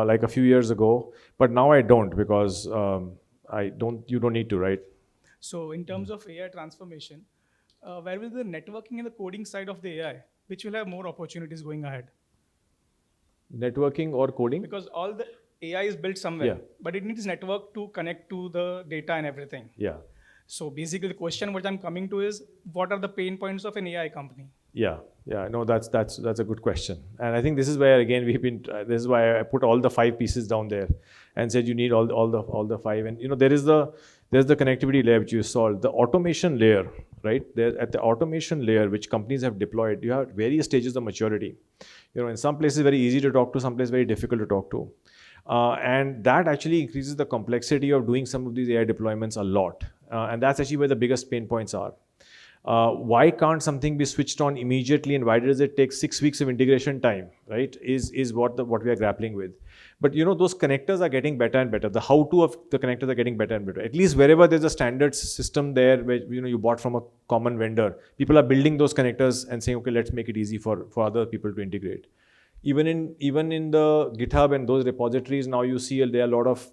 like a few years ago, but now I don't because you don't need to, right? So in terms of AI transformation, where will the networking and the coding side of the AI, which will have more opportunities going ahead? Networking or coding? Because all the AI is built somewhere, Yeah. but it needs network to connect to the data and everything. Yeah. So basically the question what I'm coming to is, what are the pain points of an AI company? Yeah, no, that's a good question, and I think this is where again this is why I put all the 5 pieces down there, and said you need all the 5, and there's the connectivity layer which you solved, the automation layer, right? There at the automation layer which companies have deployed, you have various stages of maturity. In some places very easy to talk to, some places very difficult to talk to, and that actually increases the complexity of doing some of these AI deployments a lot, and that's actually where the biggest pain points are. Why can't something be switched on immediately, and why does it take 6 weeks of integration time, right? Is what we are grappling with. But those connectors are getting better and better. The how-to of the connectors are getting better and better. At least wherever there's a standard system there where you bought from a common vendor, people are building those connectors and saying, okay, let's make it easy for other people to integrate. Even in the GitHub and those repositories, now you see there are a lot of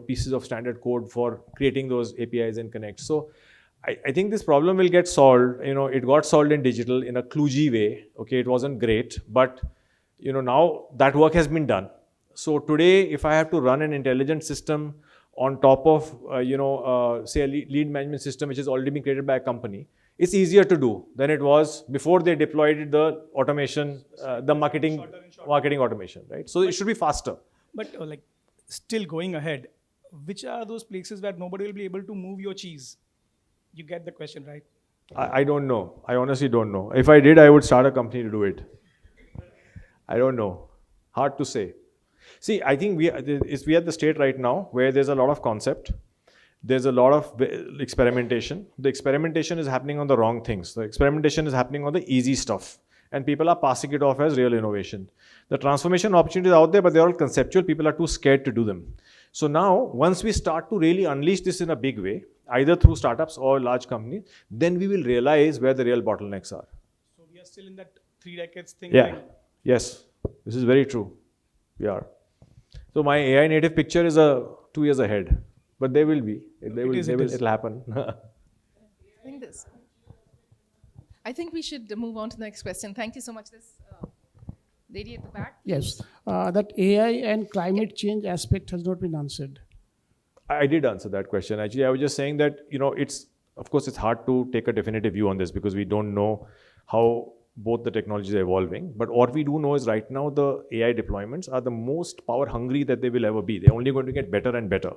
pieces of standard code for creating those APIs and connects. So I think this problem will get solved. It got solved in digital in a kludgy way. Okay, it wasn't great, but now that work has been done. So today, if I have to run an intelligent system on top of say a lead management system which has already been created by a company, it's easier to do than it was before they deployed the automation, the marketing automation, right? So it should be faster. But still going ahead, which are those places where nobody will be able to move your cheese? You get the question, right? I don't know. I honestly don't know. If I did, I would start a company to do it. I don't know. Hard to say. See, I think we are at the state right now where there's a lot of concept. There's a lot of experimentation. The experimentation is happening on the wrong things. The experimentation is happening on the easy stuff. And people are passing it off as real innovation. The transformation opportunities are out there, but they're all conceptual. People are too scared to do them. So now, once we start to really unleash this in a big way, either through startups or large companies, then we will realize where the real bottlenecks are. So we are still in that 3 decades thing. Yeah. Yes. This is very true. We are. So my AI native picture is 2 years ahead, but they will be. It'll happen. I think we should move on to the next question. Thank you so much. This lady at the back. Yes, that AI and climate change aspect has not been answered. I did answer that question. Actually, I was just saying that, of course, it's hard to take a definitive view on this because we don't know how both the technologies are evolving. But what we do know is right now the AI deployments are the most power hungry that they will ever be. They're only going to get better and better.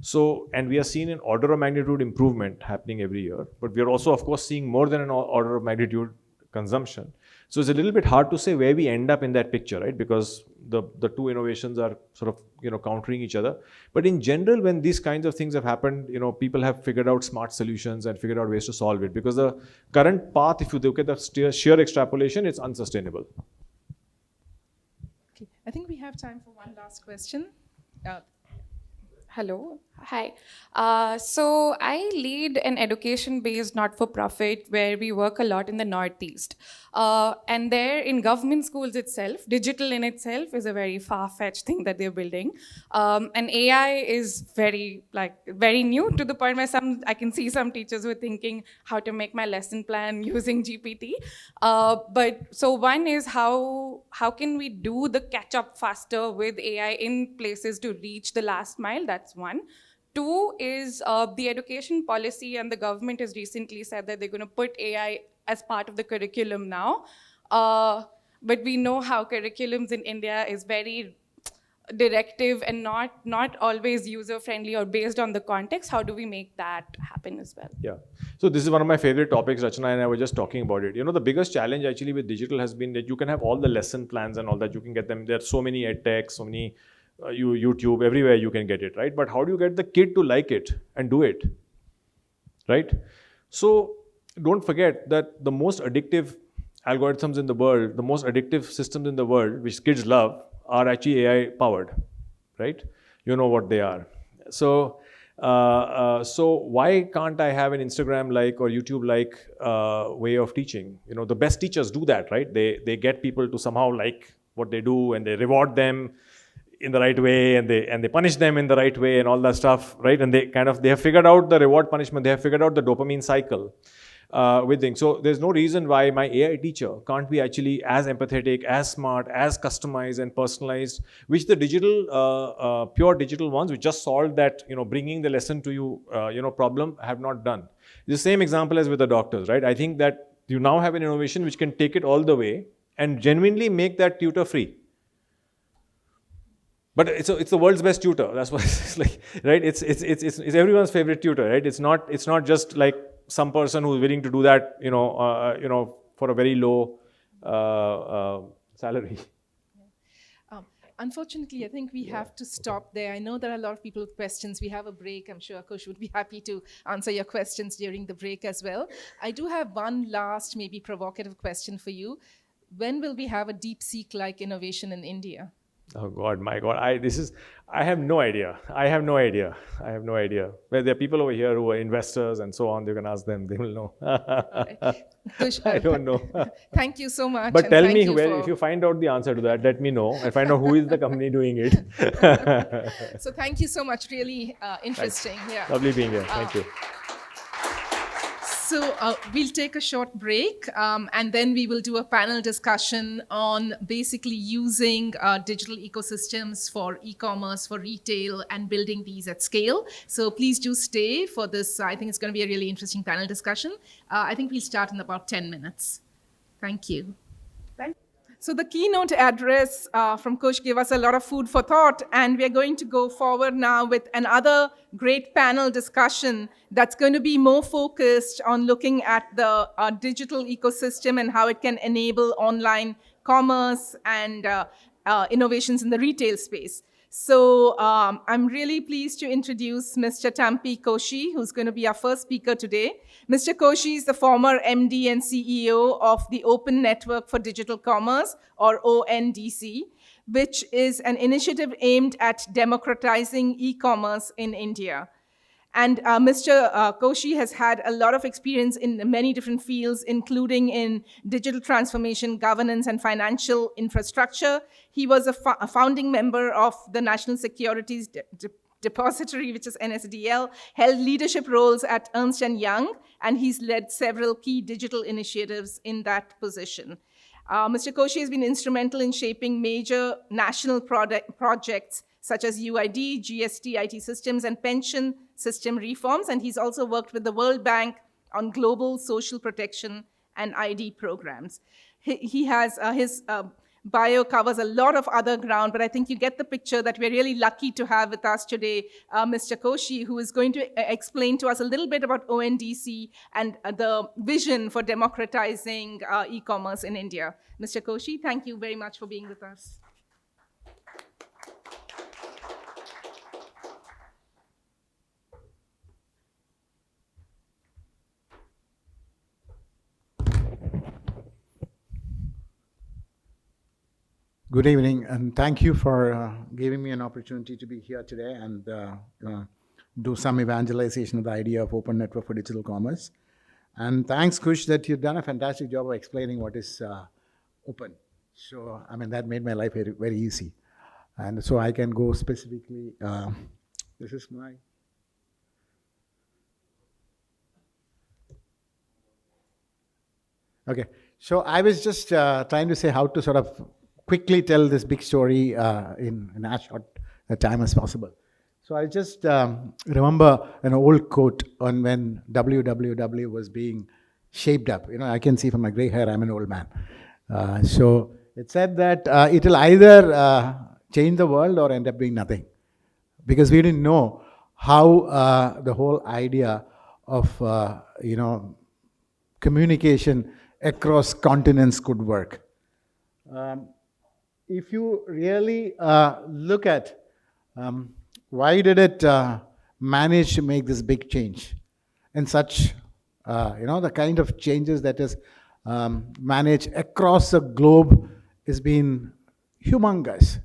So, and we are seeing an order of magnitude improvement happening every year. But we are also, of course, seeing more than an order of magnitude consumption. So it's a little bit hard to say where we end up in that picture, right? Because the two innovations are sort of countering each other. But in general, when these kinds of things have happened, people have figured out smart solutions and figured out ways to solve it. Because the current path, if you look at the sheer extrapolation, it's unsustainable. Okay. I think we have time for one last question. Hello. Hi. So I lead an education-based not-for-profit where we work a lot in the Northeast. And there in government schools itself, digital in itself is a very far-fetched thing that they're building. And AI is very new to the point where I can see some teachers who are thinking how to make my lesson plan using GPT. But so one is how can we do the catch-up faster with AI in places to reach the last mile? That's one. 2 is the education policy, and the government has recently said that they're going to put AI as part of the curriculum now. But we know how curriculums in India is very directive and not always user-friendly or based on the context. How do we make that happen as well? Yeah. So this is one of my favorite topics, Rachna, and I was just talking about it. The biggest challenge actually with digital has been that you can have all the lesson plans and all that. You can get them. There are so many edtech, so many YouTube, everywhere you can get it, right? But how do you get the kid to like it and do it, right? So don't forget that the most addictive algorithms in the world, the most addictive systems in the world, which kids love, are actually AI powered, right? You know what they are. So, so why can't I have an Instagram-like or YouTube-like way of teaching? The best teachers do that, right? They get people to somehow like what they do, and they reward them in the right way, and they punish them in the right way, and all that stuff, right? And they have figured out the reward punishment. They have figured out the dopamine cycle with things. So there's no reason why my AI teacher can't be actually as empathetic, as smart, as customized and personalized, which the digital, pure digital ones, which just solved that, bringing the lesson to you, problem, have not done. The same example as with the doctors, right? I think that you now have an innovation which can take it all the way and genuinely make that tutor free. But it's the world's best tutor. That's what it's like, right? It's everyone's favorite tutor, right? It's not just like some person who's willing to do that, for a very low salary. Unfortunately, I think we have to stop there. I know there are a lot of people with questions. We have a break. I'm sure Kush would be happy to answer your questions during the break as well. I do have one last, maybe provocative question for you. When will we have a DeepSeek-like innovation in India? Oh God, my God! I have no idea. Well, there are people over here who are investors and so on. You can ask them; they will know. Right. Kush, I don't know. Thank you so much. But and tell thank me, you if you find out the answer to that, let me know. And find out who is the company doing it. So thank you so much. Really interesting. Yeah. Lovely being here. Thank you. So we'll take a short break, and then we will do a panel discussion on basically using digital ecosystems for e-commerce, for retail, and building these at scale. So please do stay for this. I think it's going to be a really interesting panel discussion. I think we'll start in about 10 minutes. Thank you. So the keynote address from Kush gave us a lot of food for thought, and we're going to go forward now with another great panel discussion that's going to be more focused on looking at the digital ecosystem and how it can enable online commerce and innovations in the retail space. So I'm really pleased to introduce Mr. Thampy Koshy, who's going to be our first speaker today. Mr. Koshy is the former MD and CEO of the Open Network for Digital Commerce, or ONDC, which is an initiative aimed at democratizing e-commerce in India. And Mr. Koshy has had a lot of experience in many different fields, including in digital transformation, governance, and financial infrastructure. He was a founding member of the National Securities Depository, which is NSDL, held leadership roles at Ernst & Young, and he's led several key digital initiatives in that position. Mr. Koshy has been instrumental in shaping major national projects such as UID, GST, IT systems, and pension system reforms. And he's also worked with the World Bank on global social protection and ID programs. He has his bio covers a lot of other ground, but I think you get the picture that we're really lucky to have with us today Mr. Koshy, who is going to explain to us a little bit about ONDC and the vision for democratizing e-commerce in India. Mr. Koshy, thank you very much for being with us. Good evening, and thank you for giving me an opportunity to be here today and do some evangelization of the idea of open network for digital commerce. And thanks, Kush, that you've done a fantastic job of explaining what is open. So, I mean, that made my life very, very easy. And so I can go specifically, this is my... Okay, so I was just trying to say how to sort of quickly tell this big story in as short a time as possible. So I just remember an old quote on when WWW was being shaped up. You know, I can see from my gray hair, I'm an old man. So it said that it will either change the world or end up being nothing. Because we didn't know how the whole idea of, communication across continents could work. If you really look at why did it manage to make this big change and such, the kind of changes that is managed across the globe has been humongous.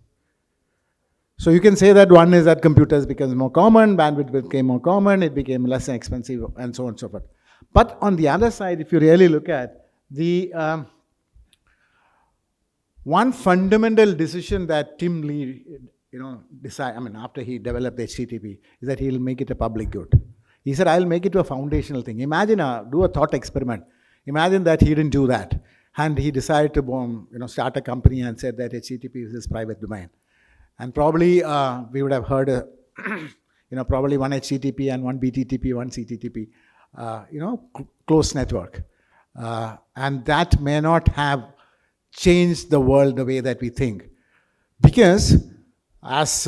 So you can say that one is that computers became more common, bandwidth became more common, it became less expensive, and so on and so forth. But on the other side, if you really look at the one fundamental decision that Tim Lee, after he developed HTTP, is that he'll make it a public good. He said, I'll make it a foundational thing. Imagine, do a thought experiment. Imagine that he didn't do that. And he decided to start a company and said that HTTP is his private domain. And probably we would have heard, probably one HTTP and one BTTP, one CTTP, closed network. And that may not have changed the world the way that we think. Because, as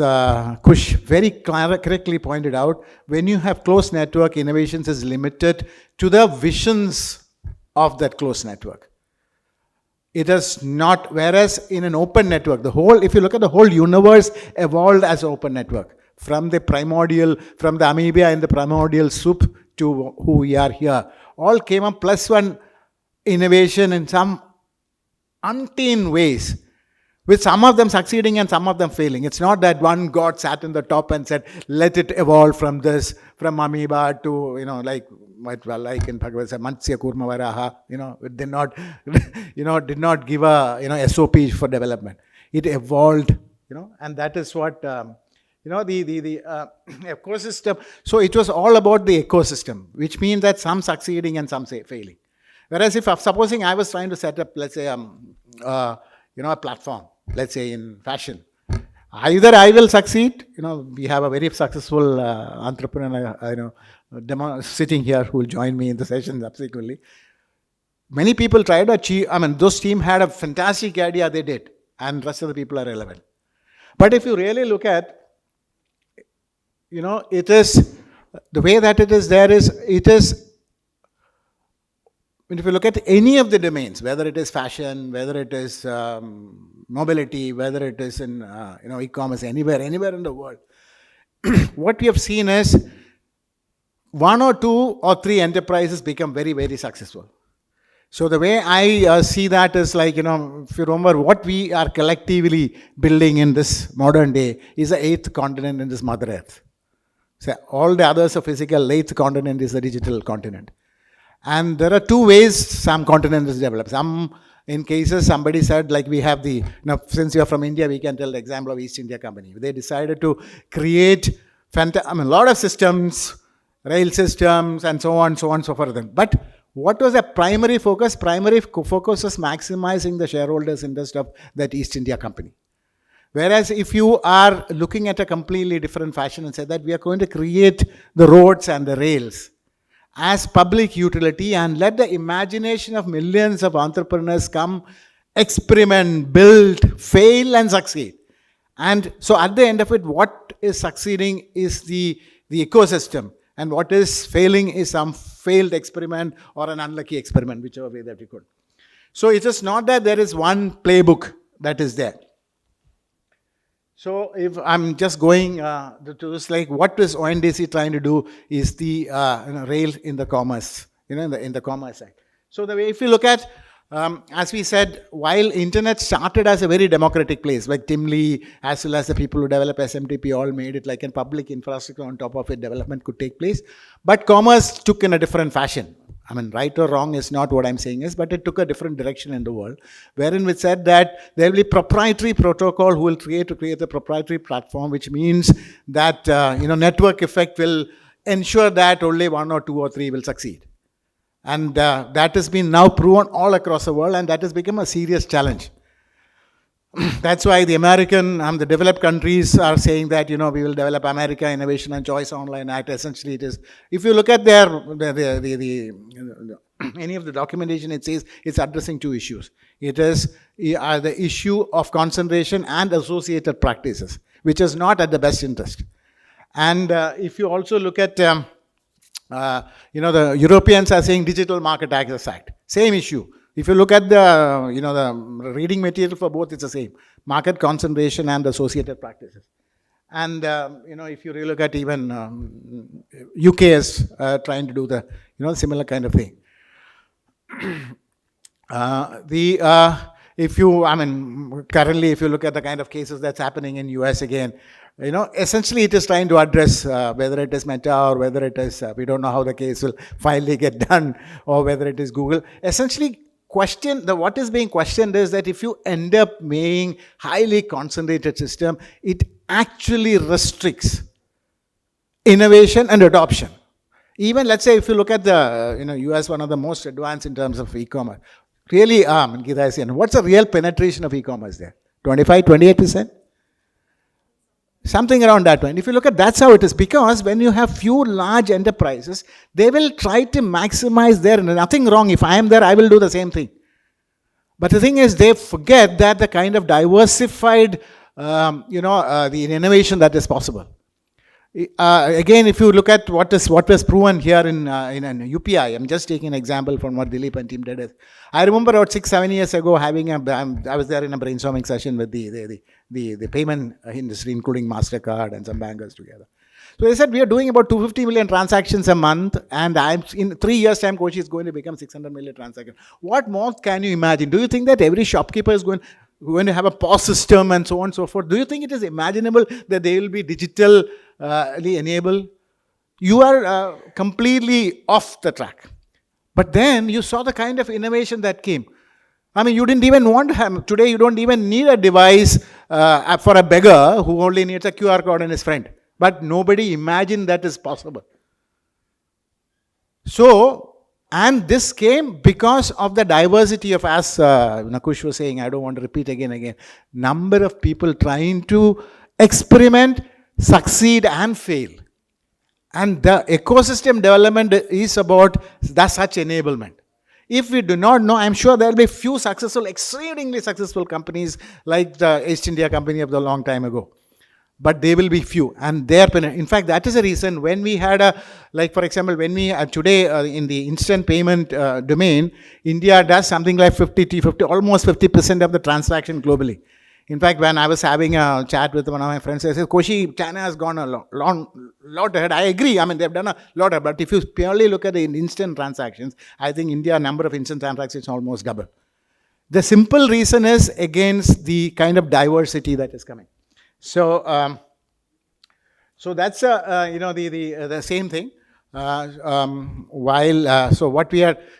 Kush very correctly pointed out, when you have closed network, innovations is limited to the visions of that closed network. It is not, whereas in an open network, if you look at the whole universe evolved as an open network. From the amoeba in the primordial soup to who we are here. All came up plus one innovation in some umpteen ways, with some of them succeeding and some of them failing. It's not that one god sat in the top and said, let it evolve from amoeba to, like in Bhagavad Gita, Matsya Kurma Varaha, it did not give a, SOP for development. It evolved, and that is what, the ecosystem. So it was all about the ecosystem, which means that some succeeding and some failing. Whereas if supposing I was trying to set up, let's say, a platform, let's say in fashion, either I will succeed, we have a very successful entrepreneur, sitting here who will join me in the session subsequently. Many people tried to achieve, those team had a fantastic idea, they did, and rest of the people are relevant. But if you really look at, it is, the way that it is, if you look at any of the domains, whether it is fashion, whether it is mobility, whether it is in e-commerce, anywhere in the world, what we have seen is one or two or three enterprises become very, very successful. So the way I see that is like, if you remember what we are collectively building in this modern day is the 8th continent in this Mother Earth. So all the others are physical, 8th continent is the digital continent. And there are two ways some continents develop. Some, in cases, somebody said, like we have since you're from India, we can tell the example of East India Company. They decided to create a lot of systems, rail systems, and so on, so forth. But what was the primary focus? Primary focus was maximizing the shareholders' interest of that East India Company. Whereas if you are looking at a completely different fashion and say that we are going to create the roads and the rails as public utility and let the imagination of millions of entrepreneurs come, experiment, build, fail and succeed. And so at the end of it, what is succeeding is the ecosystem, and what is failing is some failed experiment or an unlucky experiment, whichever way that we could. So it is not that there is one playbook that is there. So if I'm just going to this, like what is ONDC trying to do is the rail in the commerce, in the commerce side. So the way, if you look at, as we said, while internet started as a very democratic place, like Tim Lee, as well as the people who develop SMTP all made it like a public infrastructure on top of it, development could take place. But commerce took in a different fashion. Right or wrong is not what I'm saying is, but it took a different direction in the world, wherein we said that there will be proprietary protocol who will create a proprietary platform, which means that, network effect will ensure that only one or two or three will succeed. And that has been now proven all across the world, and that has become a serious challenge. That's why the developed countries are saying that, we will develop America Innovation and Choice Online Act. Essentially, it is, if you look at any of the documentation, it says it's addressing two issues. It is the issue of concentration and associated practices, which is not at the best interest. And if you also look at, the Europeans are saying Digital Market Access Act, same issue. If you look at the reading material for both, it's the same. Market concentration and associated practices. And, if you really look at even UK is trying to do the, similar kind of thing. Currently, if you look at the kind of cases that's happening in US again, essentially it is trying to address whether it is Meta or whether it is, we don't know how the case will finally get done, or whether it is Google. Essentially, what is being questioned is that if you end up making highly concentrated system, it actually restricts innovation and adoption. Even let's say if you look at the US, one of the most advanced in terms of e-commerce. Really, Gita is saying, what's the real penetration of e-commerce there? 25, 28%? Something around that point. If you look at, that's how it is. Because when you have few large enterprises, they will try to maximize their, nothing wrong. If I am there, I will do the same thing. But the thing is, they forget that the kind of diversified, the innovation that is possible. Again, if you look at what was proven here in UPI, I'm just taking an example from what Dilip and team did. I remember about 6-7 years ago I was there in a brainstorming session with the payment industry, including MasterCard and some bankers together. So they said we are doing about 250 million transactions a month, and in 3 years' time, Koshy is going to become 600 million transactions. What more can you imagine? Do you think that every shopkeeper is going to have a POS system and so on and so forth? Do you think it is imaginable that they will be digitally enabled? You are completely off the track. But then you saw the kind of innovation that came. I mean, you didn't even want to have, today you don't even need a device for a beggar who only needs a QR code and his friend. But nobody imagined that is possible. So, and this came because of the diversity of, as Nakush was saying, I don't want to repeat again, number of people trying to experiment, succeed and fail. And the ecosystem development is about such enablement. If we do not know, I'm sure there will be few successful, exceedingly successful companies like the East India company of the long time ago. But they will be few. And in fact, that is the reason when we had for example, when we today in the instant payment domain, India does something like almost 50% of the transaction globally. In fact, when I was having a chat with one of my friends, I said, Koshy, China has gone a lot ahead. I agree. I mean, they've done a lot ahead. But if you purely look at the instant transactions, I think India number of instant transactions is almost double. The simple reason is against the kind of diversity that is coming. So, that's the same thing.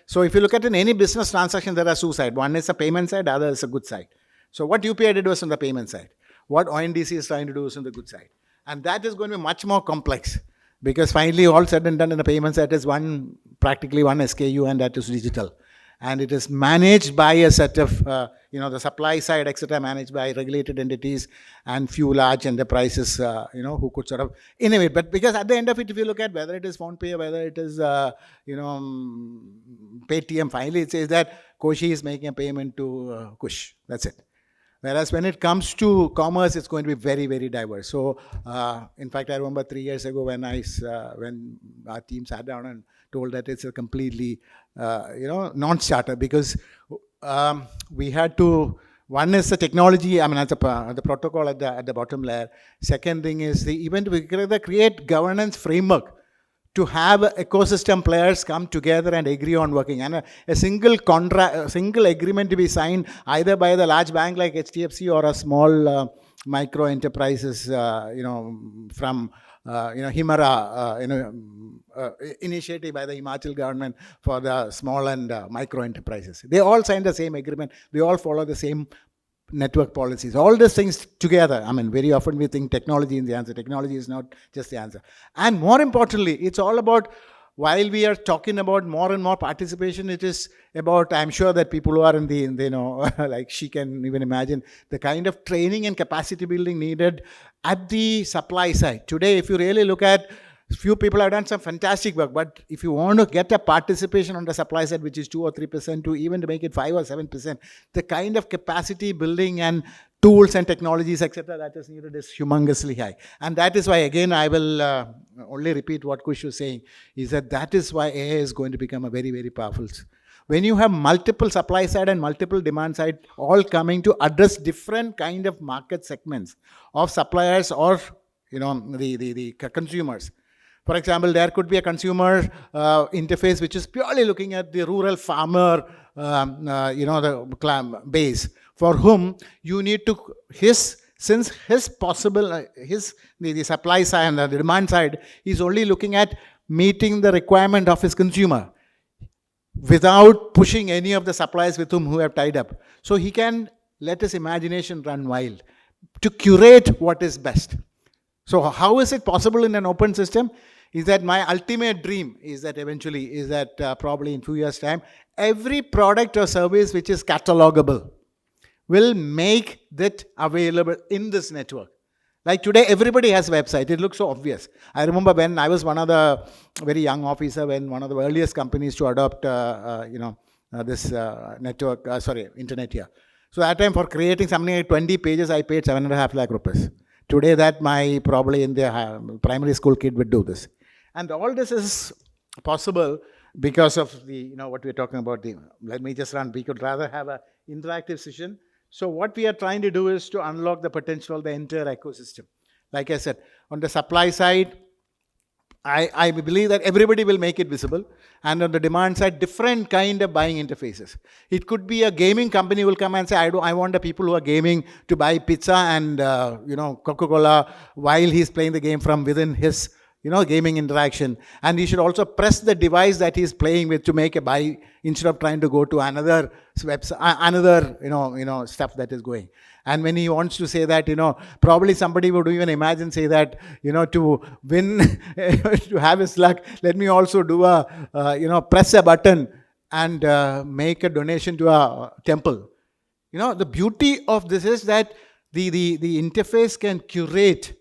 So if you look at in any business transaction, there are two sides. One is a payment side, the other is a good side. So what UPI did was on the payment side. What ONDC is trying to do is on the good side. And that is going to be much more complex, because finally all said and done in the payment side is practically one SKU, and that is digital. And it is managed by a set of, the supply side, etc., managed by regulated entities and few large enterprises, who could sort of innovate. But because at the end of it, if you look at whether it is PhonePe or whether it is, Paytm, finally it says that Koshy is making a payment to Kush. That's it. Whereas when it comes to commerce, it's going to be very, very diverse. So, in fact, I remember 3 years ago when our team sat down and told that it's a completely, non-starter, because we had to. One is the technology. I mean, the protocol at the bottom layer. Second thing is we create governance framework to have ecosystem players come together and agree on working, and a single agreement to be signed either by the large bank like HDFC or a small micro enterprises, from Himara, initiative by the Himachal government for the small and micro enterprises. They all signed the same agreement. They all follow the same network policies. All these things together. I mean, very often we think technology is the answer. Technology is not just the answer. And more importantly, it's all about, while we are talking about more and more participation, it is about, I'm sure that people who are in like she can even imagine the kind of training and capacity building needed at the supply side. Today, if you really look at, few people have done some fantastic work, but if you want to get a participation on the supply side, which is 2 or 3%, to even to make it 5 or 7%, the kind of capacity building and tools and technologies, etc., that is needed is humongously high. And that is why, again, I will only repeat what Kush was saying, is that is why AI is going to become a very, very powerful. When you have multiple supply side and multiple demand side all coming to address different kind of market segments of suppliers or, the consumers. For example, there could be a consumer interface which is purely looking at the rural farmer, the base, for whom you need to, the supply side and the demand side is only looking at meeting the requirement of his consumer. without pushing any of the suppliers with whom who have tied up. So he can let his imagination run wild to curate what is best. So how is it possible in an open system? Is that my ultimate dream is that eventually, is that probably in 2 years' time, every product or service which is catalogable will make that available in this network. Like today, everybody has a website. It looks so obvious. I remember when I was one of the very young officer, when one of the earliest companies to adopt, this network, internet here. So that time for creating something like 20 pages, I paid 7.5 lakh rupees. Today that my probably in the primary school kid would do this. And all this is possible because of the, what we're talking about, let me just run. We could rather have an interactive session. So what we are trying to do is to unlock the potential of the entire ecosystem. Like I said, on the supply side, I believe that everybody will make it visible. And on the demand side, different kind of buying interfaces. It could be a gaming company will come and say, I want the people who are gaming to buy pizza and, Coca-Cola while he's playing the game from within his, gaming interaction. And he should also press the device that he's playing with to make a buy instead of trying to go to another website, another, stuff that is going. And when he wants to say that, probably somebody would even imagine, say that, to win, to have his luck, let me also do press a button and make a donation to a temple. The beauty of this is that the interface can curate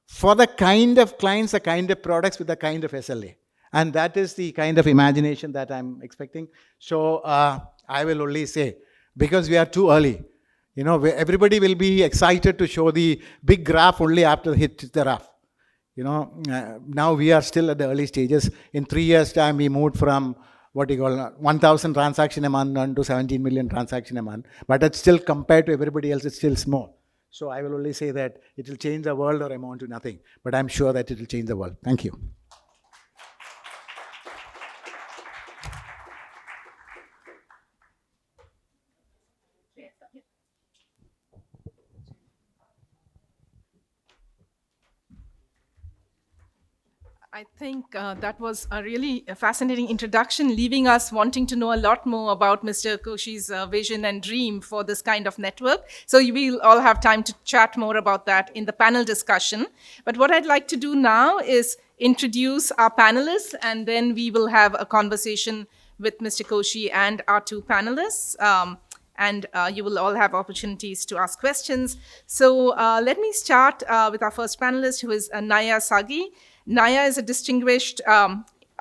for the kind of clients, the kind of products with the kind of SLA. And that is the kind of imagination that I'm expecting. So I will only say, because we are too early, everybody will be excited to show the big graph only after hit the rough. Now we are still at the early stages. In 3 years' time, we moved from 1,000 transactions a month to 17 million transactions a month. But it's still, compared to everybody else, it's still small. So I will only say that it will change the world or amount to nothing. But I'm sure that it will change the world. Thank you. I think that was a really fascinating introduction, leaving us wanting to know a lot more about Mr. Koshy's vision and dream for this kind of network. So we'll all have time to chat more about that in the panel discussion. But what I'd like to do now is introduce our panelists, and then we will have a conversation with Mr. Koshy and our two panelists. And you will all have opportunities to ask questions. So let me start with our first panelist, who is Naiyya Saggi. Naiyya is a distinguished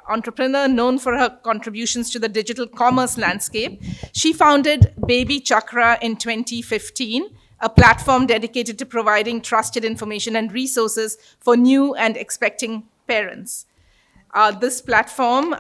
entrepreneur known for her contributions to the digital commerce landscape. She founded BabyChakra in 2015, a platform dedicated to providing trusted information and resources for new and expecting parents. This platform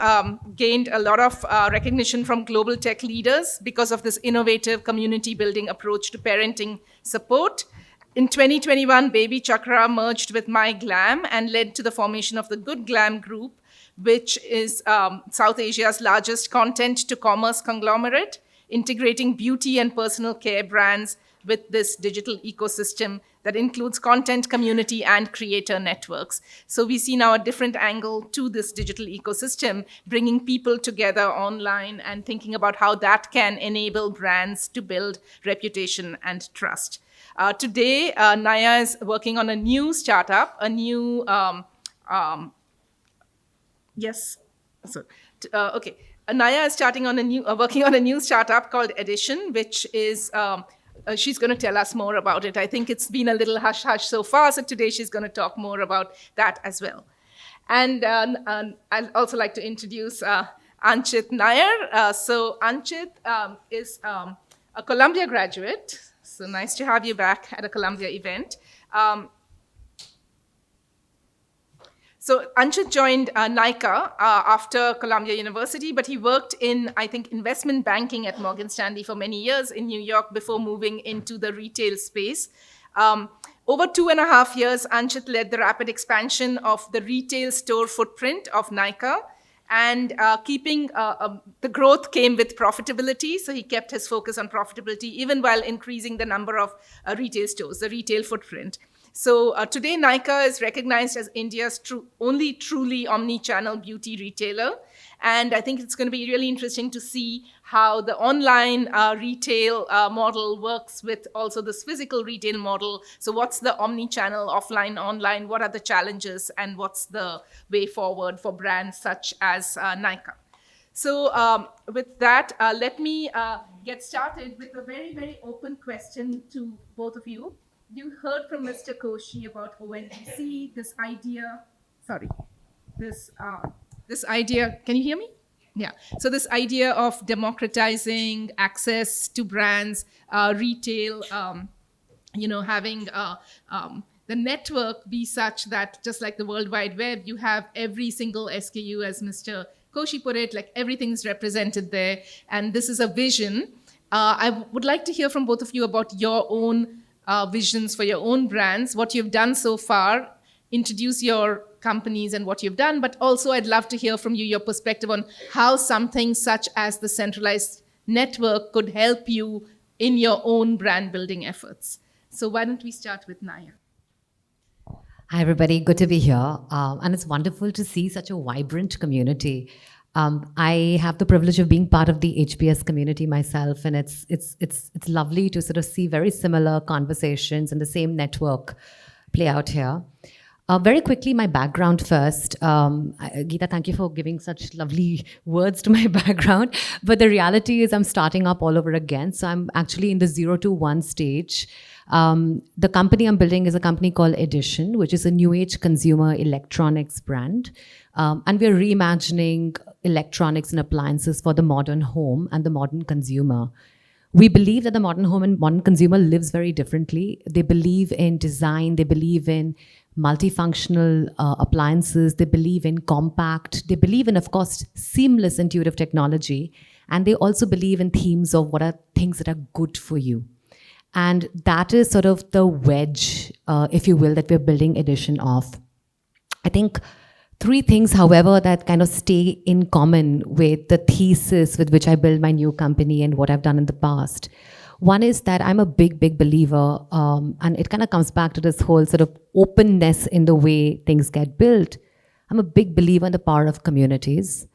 gained a lot of recognition from global tech leaders because of this innovative community-building approach to parenting support. In 2021, BabyChakra merged with Glamm and led to the formation of the Glamm Group, which is South Asia's largest content-to-commerce conglomerate, integrating beauty and personal care brands with this digital ecosystem that includes content, community, and creator networks. So we see now a different angle to this digital ecosystem, bringing people together online and thinking about how that can enable brands to build reputation and trust. Today, Naiyya is working on a new startup, a new, Naiyya is working on a new startup called Edition, which is, she's going to tell us more about it. I think it's been a little hush-hush so far, so today she's going to talk more about that as well. And I'd also like to introduce Anchit Nayar. So Anchit is a Columbia graduate. So nice to have you back at a Columbia event. So Anchit joined Nykaa after Columbia University, but he worked in, I think, investment banking at Morgan Stanley for many years in New York before moving into the retail space. Over 2.5 years, Anchit led the rapid expansion of the retail store footprint of Nykaa, and the growth came with profitability. So he kept his focus on profitability, even while increasing the number of retail stores, the retail footprint. So today, Nykaa is recognized as India's only truly omni-channel beauty retailer. And I think it's going to be really interesting to see how the online retail model works with also this physical retail model. So what's the omni-channel, offline, online? What are the challenges and what's the way forward for brands such as Nykaa? So with that, let me get started with a very, very open question to both of you. You heard from Mr. Koshy about ONDC, this idea, this idea, can you hear me? Yeah, so this idea of democratizing access to brands, retail, having the network be such that just like the World Wide Web, you have every single SKU, as Mr. Koshy put it, like everything's represented there. And this is a vision. I would like to hear from both of you about your own visions for your own brands, what you've done so far, introduce your companies and what you've done, but also I'd love to hear from you your perspective on how something such as the centralized network could help you in your own brand building efforts. So why don't we start with Naiyya? Hi, everybody. Good to be here. And it's wonderful to see such a vibrant community. I have the privilege of being part of the HBS community myself, and it's lovely to sort of see very similar conversations and the same network play out here. Very quickly, my background first. Gita, thank you for giving such lovely words to my background. But the reality is I'm starting up all over again. So I'm actually in the 0 to 1 stage. The company I'm building is a company called Edition, which is a new age consumer electronics brand. And we're reimagining electronics and appliances for the modern home and the modern consumer. We believe that the modern home and modern consumer lives very differently. They believe in design, they believe in multifunctional appliances, they believe in compact, they believe in, of course, seamless intuitive technology, and they also believe in themes of what are things that are good for you. And that is sort of the wedge, if you will, that we're building Edition of. I think 3 things, however, that kind of stay in common with the thesis with which I build my new company and what I've done in the past. One is that I'm a big, big believer, and it kind of comes back to this whole sort of openness in the way things get built. I'm a big believer in the power of communities.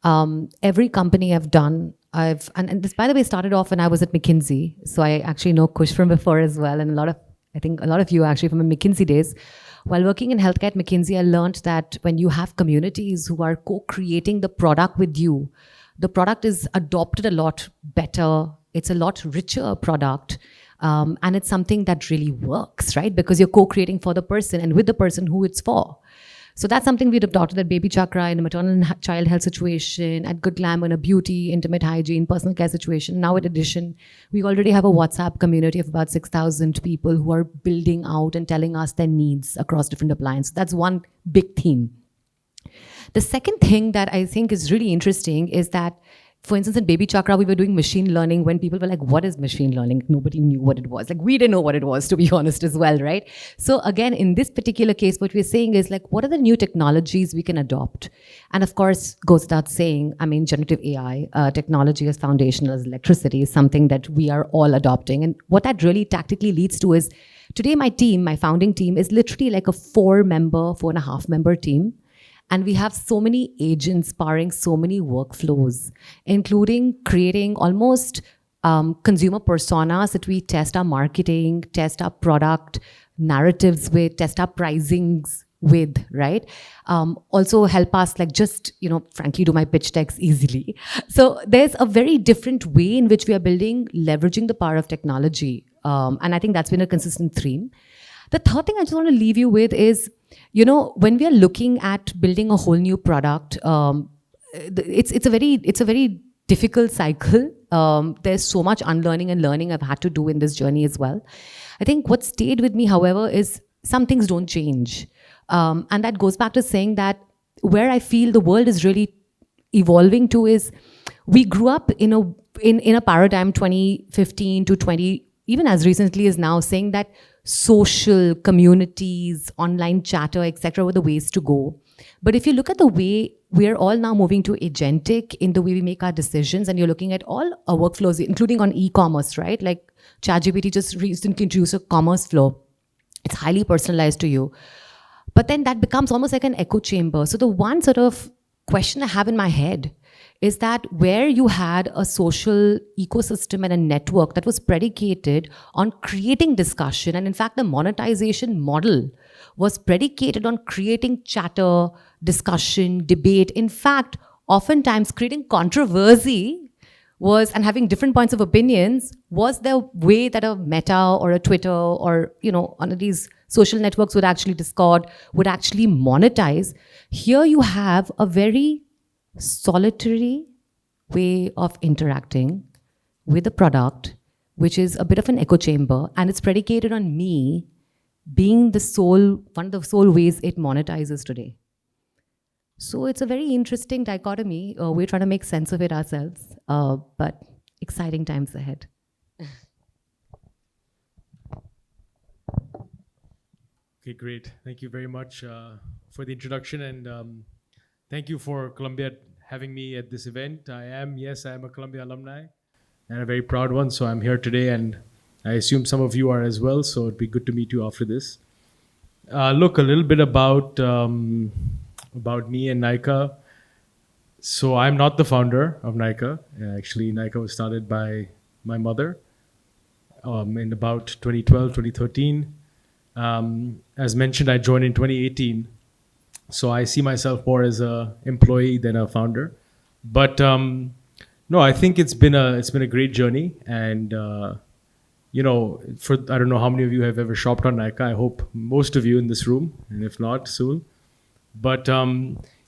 Every company I've done, and this, by the way, started off when I was at McKinsey. So I actually know Kush from before as well, and I think a lot of you are actually from the McKinsey days. While working in healthcare at McKinsey, I learned that when you have communities who are co-creating the product with you, the product is adopted a lot better. It's a lot richer product. And it's something that really works, right? Because you're co-creating for the person and with the person who it's for. So that's something we'd adopted at BabyChakra in a maternal and child health situation, at Glamm in a beauty, intimate hygiene, personal care situation. Now at Edition, we already have a WhatsApp community of about 6,000 people who are building out and telling us their needs across different appliances. That's one big theme. The second thing that I think is really interesting is that, for instance, in BabyChakra, we were doing machine learning when people were like, what is machine learning? Nobody knew what it was. Like, we didn't know what it was, to be honest, as well, right? So again, in this particular case, what we're saying is like, what are the new technologies we can adopt? And of course, goes without saying, I mean, generative AI, technology as foundational as electricity is something that we are all adopting. And what that really tactically leads to is, today my team, my founding team, is literally like a 4.5-member team. And we have so many agents powering so many workflows, including creating almost consumer personas that we test our marketing, test our product narratives with, test our pricings with, right? Also help us like just, frankly, do my pitch decks easily. So there's a very different way in which we are building, leveraging the power of technology. And I think that's been a consistent theme. The third thing I just want to leave you with is, when we are looking at building a whole new product, it's a very difficult cycle. There's so much unlearning and learning I've had to do in this journey as well. I think what stayed with me, however, is some things don't change. And that goes back to saying that where I feel the world is really evolving to is, we grew up in a paradigm 2015 to 20, even as recently as now, saying that social communities, online chatter, etc., were the ways to go. But if you look at the way we're all now moving to agentic in the way we make our decisions, and you're looking at all our workflows, including on e-commerce, right? Like ChatGPT just recently introduced a commerce flow. It's highly personalized to you. But then that becomes almost like an echo chamber. So the one sort of question I have in my head is that where you had a social ecosystem and a network that was predicated on creating discussion, and in fact, the monetization model was predicated on creating chatter, discussion, debate. In fact, oftentimes creating controversy was, and having different points of opinions, was the way that a Meta or a Twitter or, one of these social networks would actually, Discord, would actually monetize. Here you have a very solitary way of interacting with a product, which is a bit of an echo chamber, and it's predicated on me being one of the sole ways it monetizes today. So it's a very interesting dichotomy. We're trying to make sense of it ourselves, but exciting times ahead. Okay, great. Thank you very much for the introduction, and thank you for Columbia having me at this event. I am a Columbia alumni and a very proud one, so I'm here today, and I assume some of you are as well, so it'd be good to meet you after this. Look, a little bit about me and Nykaa. So I'm not the founder of Nykaa. Actually, Nykaa was started by my mother in about 2012, 2013. As mentioned, I joined in 2018. So I see myself more as a employee than a founder. But no, I think it's been a great journey. And I don't know how many of you have ever shopped on Nykaa. I hope most of you in this room, and if not, soon. But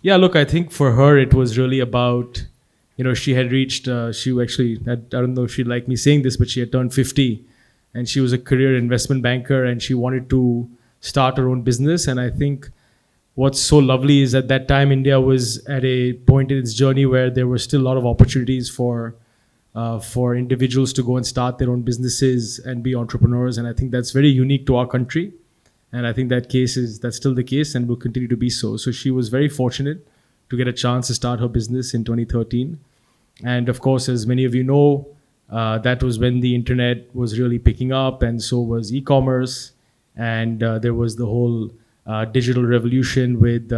look, I think for her it was really about, she had reached, I don't know if she'd like me saying this, but she had turned 50, and she was a career investment banker, and she wanted to start her own business. And I think what's so lovely is at that time India was at a point in its journey where there were still a lot of opportunities for individuals to go and start their own businesses and be entrepreneurs. And I think that's very unique to our country. And I think that's still the case and will continue to be so. So she was very fortunate to get a chance to start her business in 2013. And of course, as many of you know, that was when the internet was really picking up, and so was e-commerce. And there was the whole digital revolution with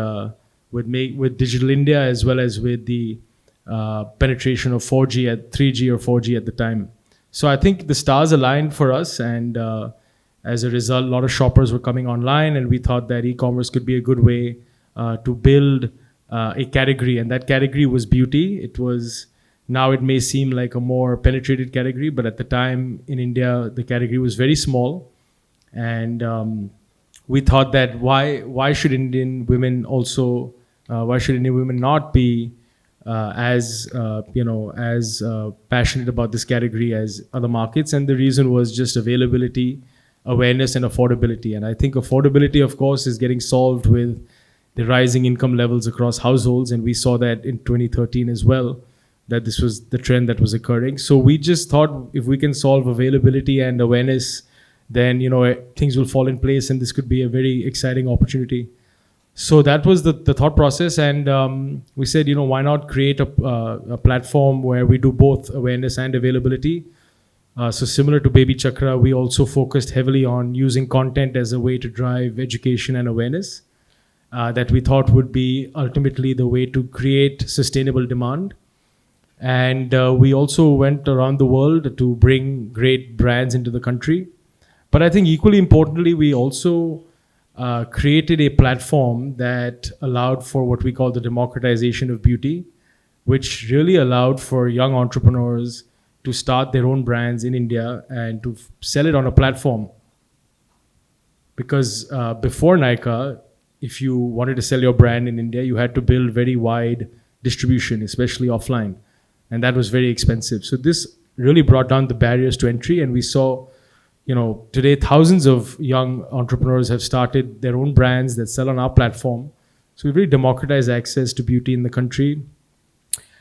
Digital India, as well as with the penetration of 3G or 4G at the time. So I think the stars aligned for us, and as a result, a lot of shoppers were coming online, and we thought that e-commerce could be a good way to build a category, and that category was beauty. Now it may seem like a more penetrated category, but at the time in India, the category was very small, and we thought that why should Indian women not be as passionate about this category as other markets? And the reason was just availability, awareness, and affordability. And I think affordability, of course, is getting solved with the rising income levels across households, and we saw that in 2013 as well, that this was the trend that was occurring. So we just thought if we can solve availability and awareness, then things will fall in place, and this could be a very exciting opportunity. So that was the thought process, and we said, why not create a platform where we do both awareness and availability. So similar to BabyChakra, we also focused heavily on using content as a way to drive education and awareness, that we thought would be ultimately the way to create sustainable demand. And we also went around the world to bring great brands into the country. But I think equally importantly, we also created a platform that allowed for what we call the democratization of beauty, which really allowed for young entrepreneurs to start their own brands in India and to sell it on a platform. Because before Nykaa, if you wanted to sell your brand in India, you had to build very wide distribution, especially offline. And that was very expensive. So this really brought down the barriers to entry, and we saw today, thousands of young entrepreneurs have started their own brands that sell on our platform. So we really democratize access to beauty in the country.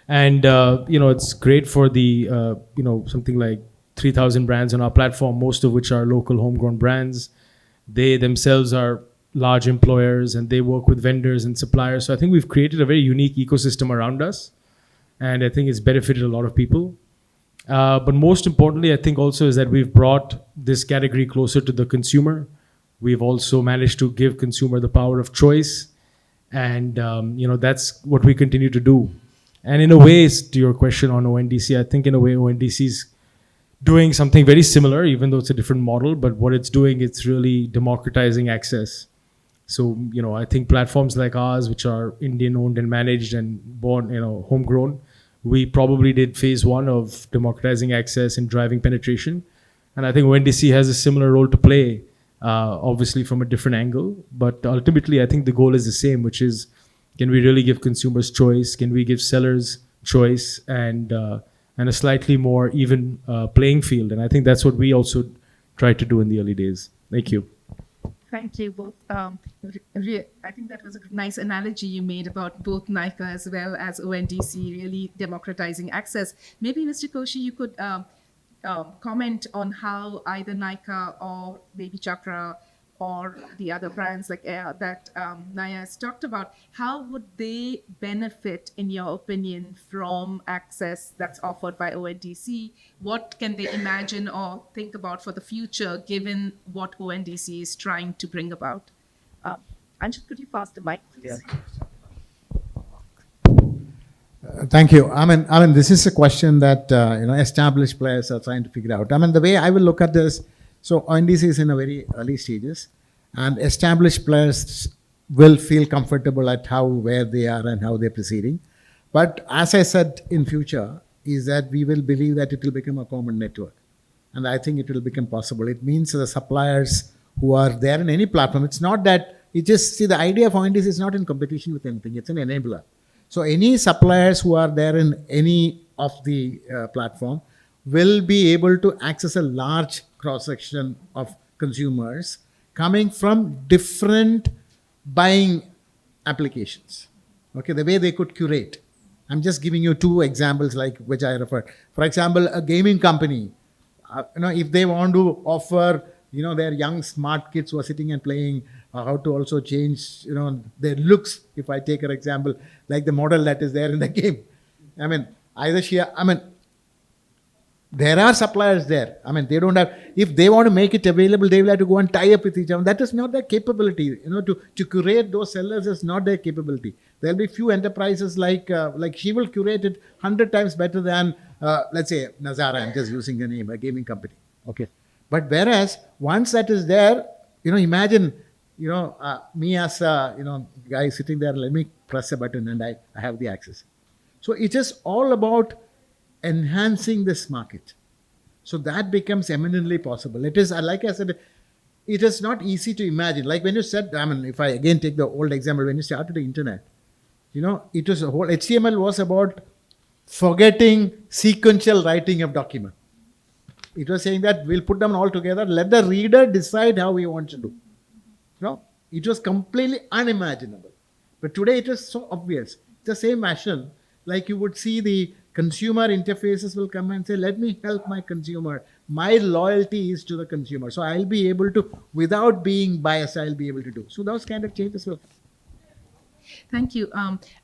And, it's great for the, something like 3,000 brands on our platform, most of which are local homegrown brands. They themselves are large employers, and they work with vendors and suppliers. So I think we've created a very unique ecosystem around us. And I think it's benefited a lot of people. But most importantly, I think also is that we've brought this category closer to the consumer. We've also managed to give consumer the power of choice. And that's what we continue to do. And in a way, to your question on ONDC, I think in a way ONDC is doing something very similar, even though it's a different model. But what it's doing, it's really democratizing access. So, I think platforms like ours, which are Indian owned and managed and born, homegrown, we probably did phase one of democratizing access and driving penetration. And I think ONDC has a similar role to play, obviously from a different angle. But ultimately, I think the goal is the same, which is, can we really give consumers choice? Can we give sellers choice and a slightly more even playing field? And I think that's what we also tried to do in the early days. Thank you. Thank you both. I think that was a nice analogy you made about both Nykaa as well as ONDC really democratizing access. Maybe, Mr. Koshy, you could comment on how either Nykaa or BabyChakra or the other brands like that Naiyya has talked about, how would they benefit, in your opinion, from access that's offered by ONDC? What can they imagine or think about for the future, given what ONDC is trying to bring about? Anchit, could you pass the mic, please? Thank you. I mean, this is a question that established players are trying to figure out. I mean, the way I will look at this, so ONDC is in a very early stages, and established players will feel comfortable at where they are and how they're proceeding. But as I said, in future, is that we will believe that it will become a common network, and I think it will become possible. It means the suppliers who are there in any platform. It's not that the idea of ONDC is not in competition with anything. It's an enabler. So any suppliers who are there in any of the platform will be able to access a large cross-section of consumers coming from different buying applications. Okay, the way they could curate. I'm just giving you two examples like which I referred. For example, a gaming company, if they want to offer, their young smart kids who are sitting and playing, how to also change, their looks. If I take an example, like the model that is there in the game. There are suppliers there. They don't have, if they want to make it available, they will have to go and tie up with each other. That is not their capability. To curate those sellers is not their capability. There'll be few enterprises like she will curate it 100 times better than, let's say, Nazara. I'm just using the name, a gaming company. Okay. But whereas once that is there, imagine, me as a, guy sitting there, let me press a button and I have the access. So it is all about enhancing this market. So that becomes eminently possible. It is, like I said, it is not easy to imagine. Like when you said, if I again take the old example, when you started the internet, it was a whole, HTML was about forgetting sequential writing of document. It was saying that we'll put them all together, let the reader decide how we want to do. It was completely unimaginable. But today it is so obvious. The same fashion, like you would see the consumer interfaces will come and say, let me help my consumer. My loyalty is to the consumer. So I'll be able to, without being biased, I'll be able to do. So those kind of changes will. Thank you.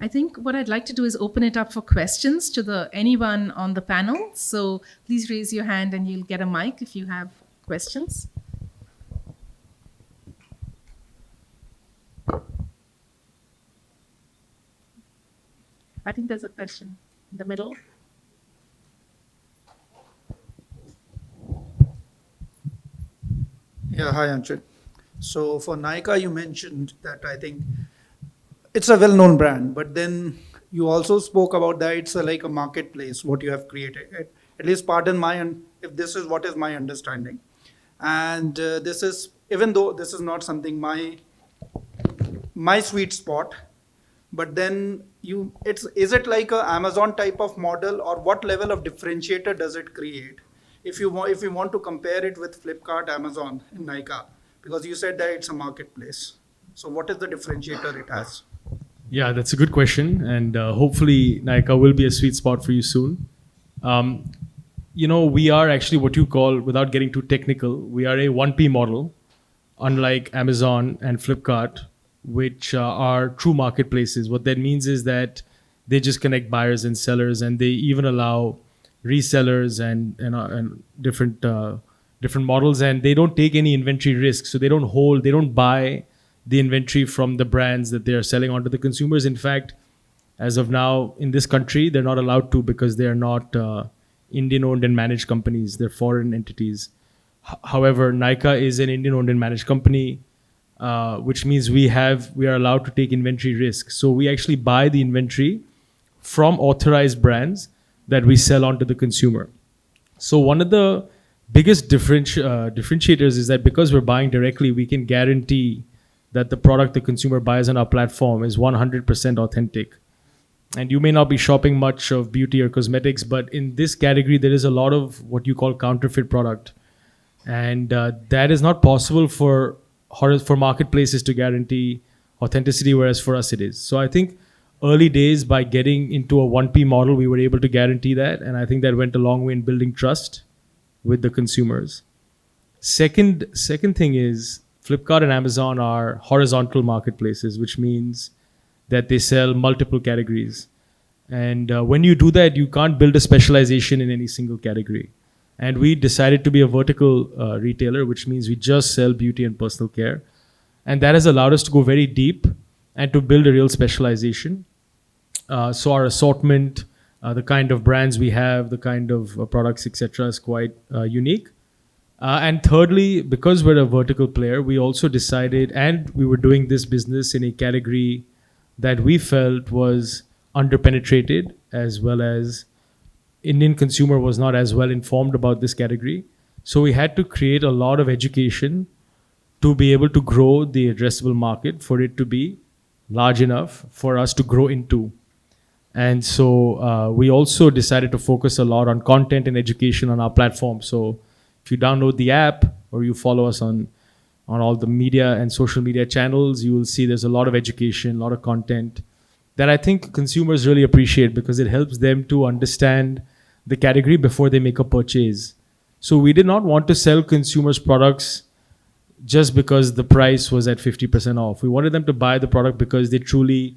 I think what I'd like to do is open it up for questions to anyone on the panel. So please raise your hand and you'll get a mic if you have questions. I think there's a question in the middle. Yeah, hi Anchit. So for Nykaa, you mentioned that I think it's a well-known brand, but then you also spoke about that it's like a marketplace, what you have created. At least pardon if this is what is my understanding. And this is, even though this is not something my sweet spot, but then is it like a Amazon type of model, or what level of differentiator does it create? If you want to compare it with Flipkart, Amazon, and Nykaa, because you said that it's a marketplace. So what is the differentiator it has? Yeah, that's a good question. And hopefully Nykaa will be a sweet spot for you soon. We are actually what you call, without getting too technical, we are a 1P model, unlike Amazon and Flipkart, which are true marketplaces. What that means is that they just connect buyers and sellers, and they even allow resellers and different models, and they don't take any inventory risk. So they don't hold, they don't buy, the inventory from the brands that they are selling onto the consumers. In fact, as of now, in this country, they're not allowed to because they are not Indian-owned and managed companies. They're foreign entities. However, Nykaa is an Indian-owned and managed company, which means we are allowed to take inventory risk. So we actually buy the inventory from authorized brands that we sell onto the consumer. So one of the biggest differentiators is that because we're buying directly, we can guarantee that the product the consumer buys on our platform is 100% authentic. And you may not be shopping much of beauty or cosmetics, but in this category, there is a lot of what you call counterfeit product. And that is not possible for marketplaces to guarantee authenticity, whereas for us it is. So I think early days, by getting into a 1P model, we were able to guarantee that. And I think that went a long way in building trust with the consumers. Second thing is Flipkart and Amazon are horizontal marketplaces, which means that they sell multiple categories. And when you do that, you can't build a specialization in any single category. And we decided to be a vertical retailer, which means we just sell beauty and personal care. And that has allowed us to go very deep and to build a real specialization. So our assortment, the kind of brands we have, the kind of products, etc., is quite unique. And thirdly, because we're a vertical player, we also decided, and we were doing this business in a category that we felt was underpenetrated, as well as Indian consumer was not as well informed about this category. So we had to create a lot of education to be able to grow the addressable market, for it to be large enough for us to grow into. And so we also decided to focus a lot on content and education on our platform. So if you download the app or you follow us on all the media and social media channels, you will see there's a lot of education, a lot of content that I think consumers really appreciate, because it helps them to understand the category before they make a purchase. So we did not want to sell consumers products just because the price was at 50% off. We wanted them to buy the product because they truly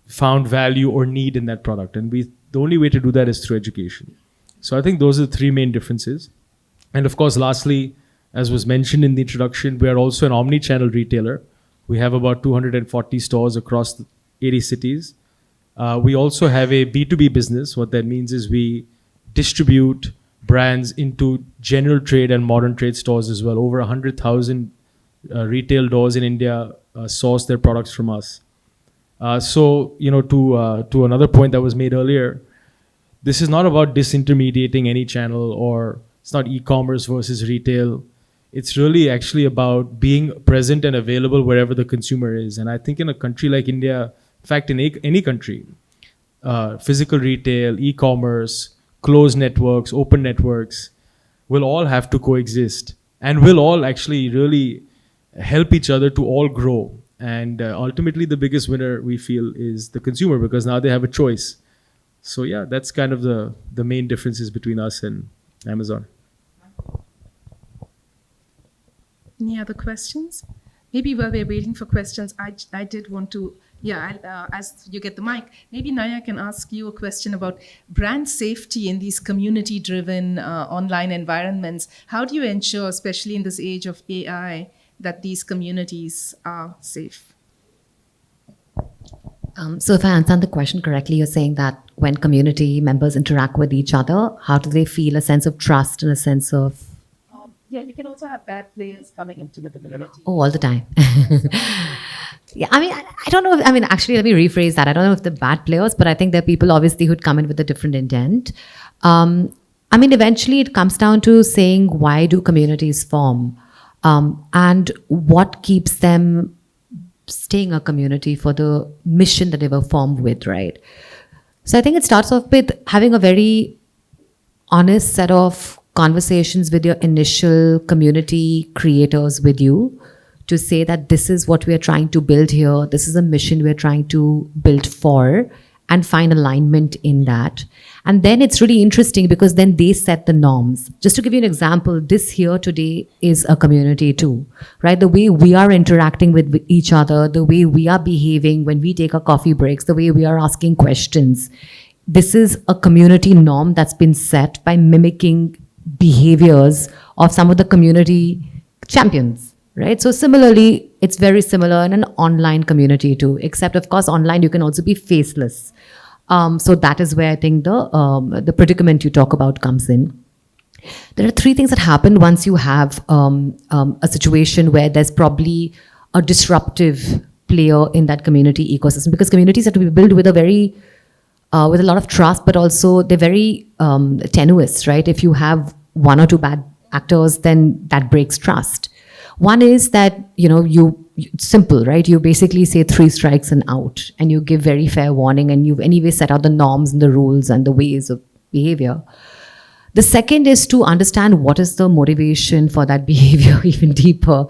found value or need in that product. And the only way to do that is through education. So I think those are the three main differences. And of course, lastly, as was mentioned in the introduction, we are also an omni-channel retailer. We have about 240 stores across 80 cities. We also have a B2B business. What that means is we distribute brands into general trade and modern trade stores as well. Over 100,000 retail doors in India source their products from us. So, to another point that was made earlier, this is not about disintermediating any channel, or it's not e-commerce versus retail. It's really actually about being present and available wherever the consumer is. And I think in a country like India, in fact, in any country, physical retail, e-commerce, closed networks, open networks will all have to coexist, and will all actually really help each other to all grow. And ultimately, the biggest winner, we feel, is the consumer, because now they have a choice. So yeah, that's kind of the main differences between us and Amazon. Any other questions? Maybe while we're waiting for questions, I did want to, as you get the mic, maybe Naiyya can ask you a question about brand safety in these community-driven online environments. How do you ensure, especially in this age of AI, that these communities are safe? So if I understand the question correctly, you're saying that when community members interact with each other, how do they feel a sense of trust and a sense of... Yeah, you can also have bad players coming into the community. Oh, all the time. Yeah, I don't know. Actually, let me rephrase that. I don't know if they're bad players, but I think there are people obviously who'd come in with a different intent. Eventually it comes down to saying, why do communities form? And what keeps them staying a community for the mission that they were formed with, right? So I think it starts off with having a very honest set of conversations with your initial community creators with you, to say that this is what we are trying to build here, this is a mission we're trying to build for, and find alignment in that. And then it's really interesting because then they set the norms. Just to give you an example, this here today is a community too, right? The way we are interacting with each other, the way we are behaving when we take our coffee breaks, the way we are asking questions. This is a community norm that's been set by mimicking behaviors of some of the community champions, right? So similarly, it's very similar in an online community too, except of course online you can also be faceless. So that is where I think the predicament you talk about comes in. There are three things that happen once you have a situation where there's probably a disruptive player in that community ecosystem, because communities have to be built with with a lot of trust, but also they're very tenuous, right? If you have one or two bad actors, then that breaks trust. One is that, it's simple, right? You basically say 3 strikes and out, and you give very fair warning, and you've anyway set out the norms and the rules and the ways of behavior. The second is to understand what is the motivation for that behavior even deeper,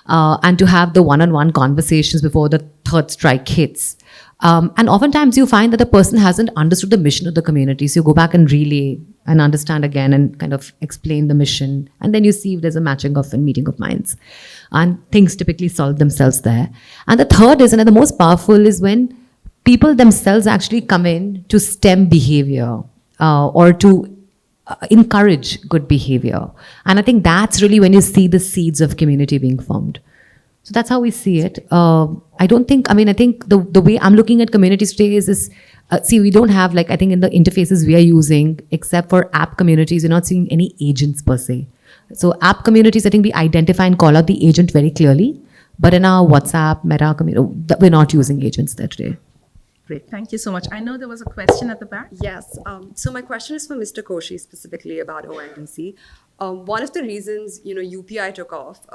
and to have the one-on-one conversations before the third strike hits. And oftentimes you find that the person hasn't understood the mission of the community. So you go back and relay and understand again and kind of explain the mission. And then you see if there's a matching of and meeting of minds. And things typically solve themselves there. And the third is, and the most powerful, is when people themselves actually come in to stem behavior or to encourage good behavior. And I think that's really when you see the seeds of community being formed. So that's how we see it. I think the way I'm looking at communities today is we don't have, I think in the interfaces we are using, except for app communities, you're not seeing any agents per se. So app communities, I think we identify and call out the agent very clearly. But in our WhatsApp, Meta community, we're not using agents there today. Great, thank you so much. I know there was a question at the back. Yes, so my question is for Mr. Koshy specifically about ONDC. One of the reasons, UPI took off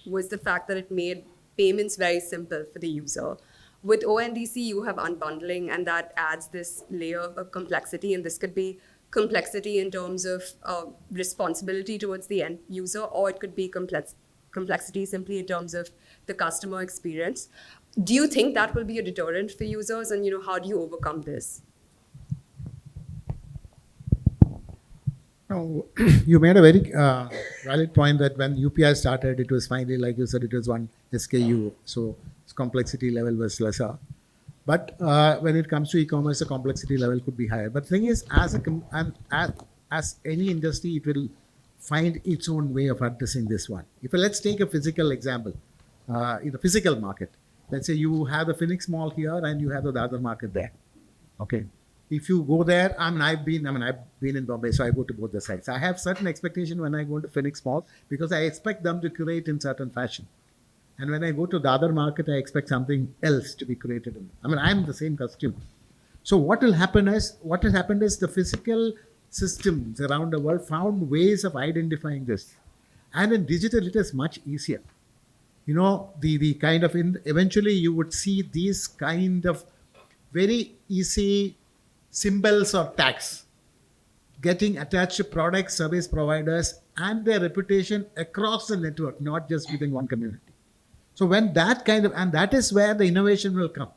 was the fact that it made payments very simple for the user. With ONDC, you have unbundling, and that adds this layer of complexity, and this could be complexity in terms of responsibility towards the end user, or it could be complexity simply in terms of the customer experience. Do you think that will be a deterrent for users, and how do you overcome this? No, you made a very valid point that when UPI started, it was finally, like you said, it was one SKU, so its complexity level was lesser. But when it comes to e-commerce, the complexity level could be higher. But the thing is, as any industry, it will find its own way of addressing this one. Let's take a physical example, in the physical market. Let's say you have the Phoenix Mall here and you have the other market there. Okay. If you go there, I've been in Bombay, so I go to both the sides. I have certain expectation when I go to Phoenix Mall because I expect them to curate in certain fashion. And when I go to the other market, I expect something else to be created. I'm the same customer. So what has happened is the physical systems around the world found ways of identifying this. And in digital, it is much easier. The kind of, eventually you would see these kind of very easy symbols or tags getting attached to products, service providers, and their reputation across the network, not just within one community. So when and that is where the innovation will come.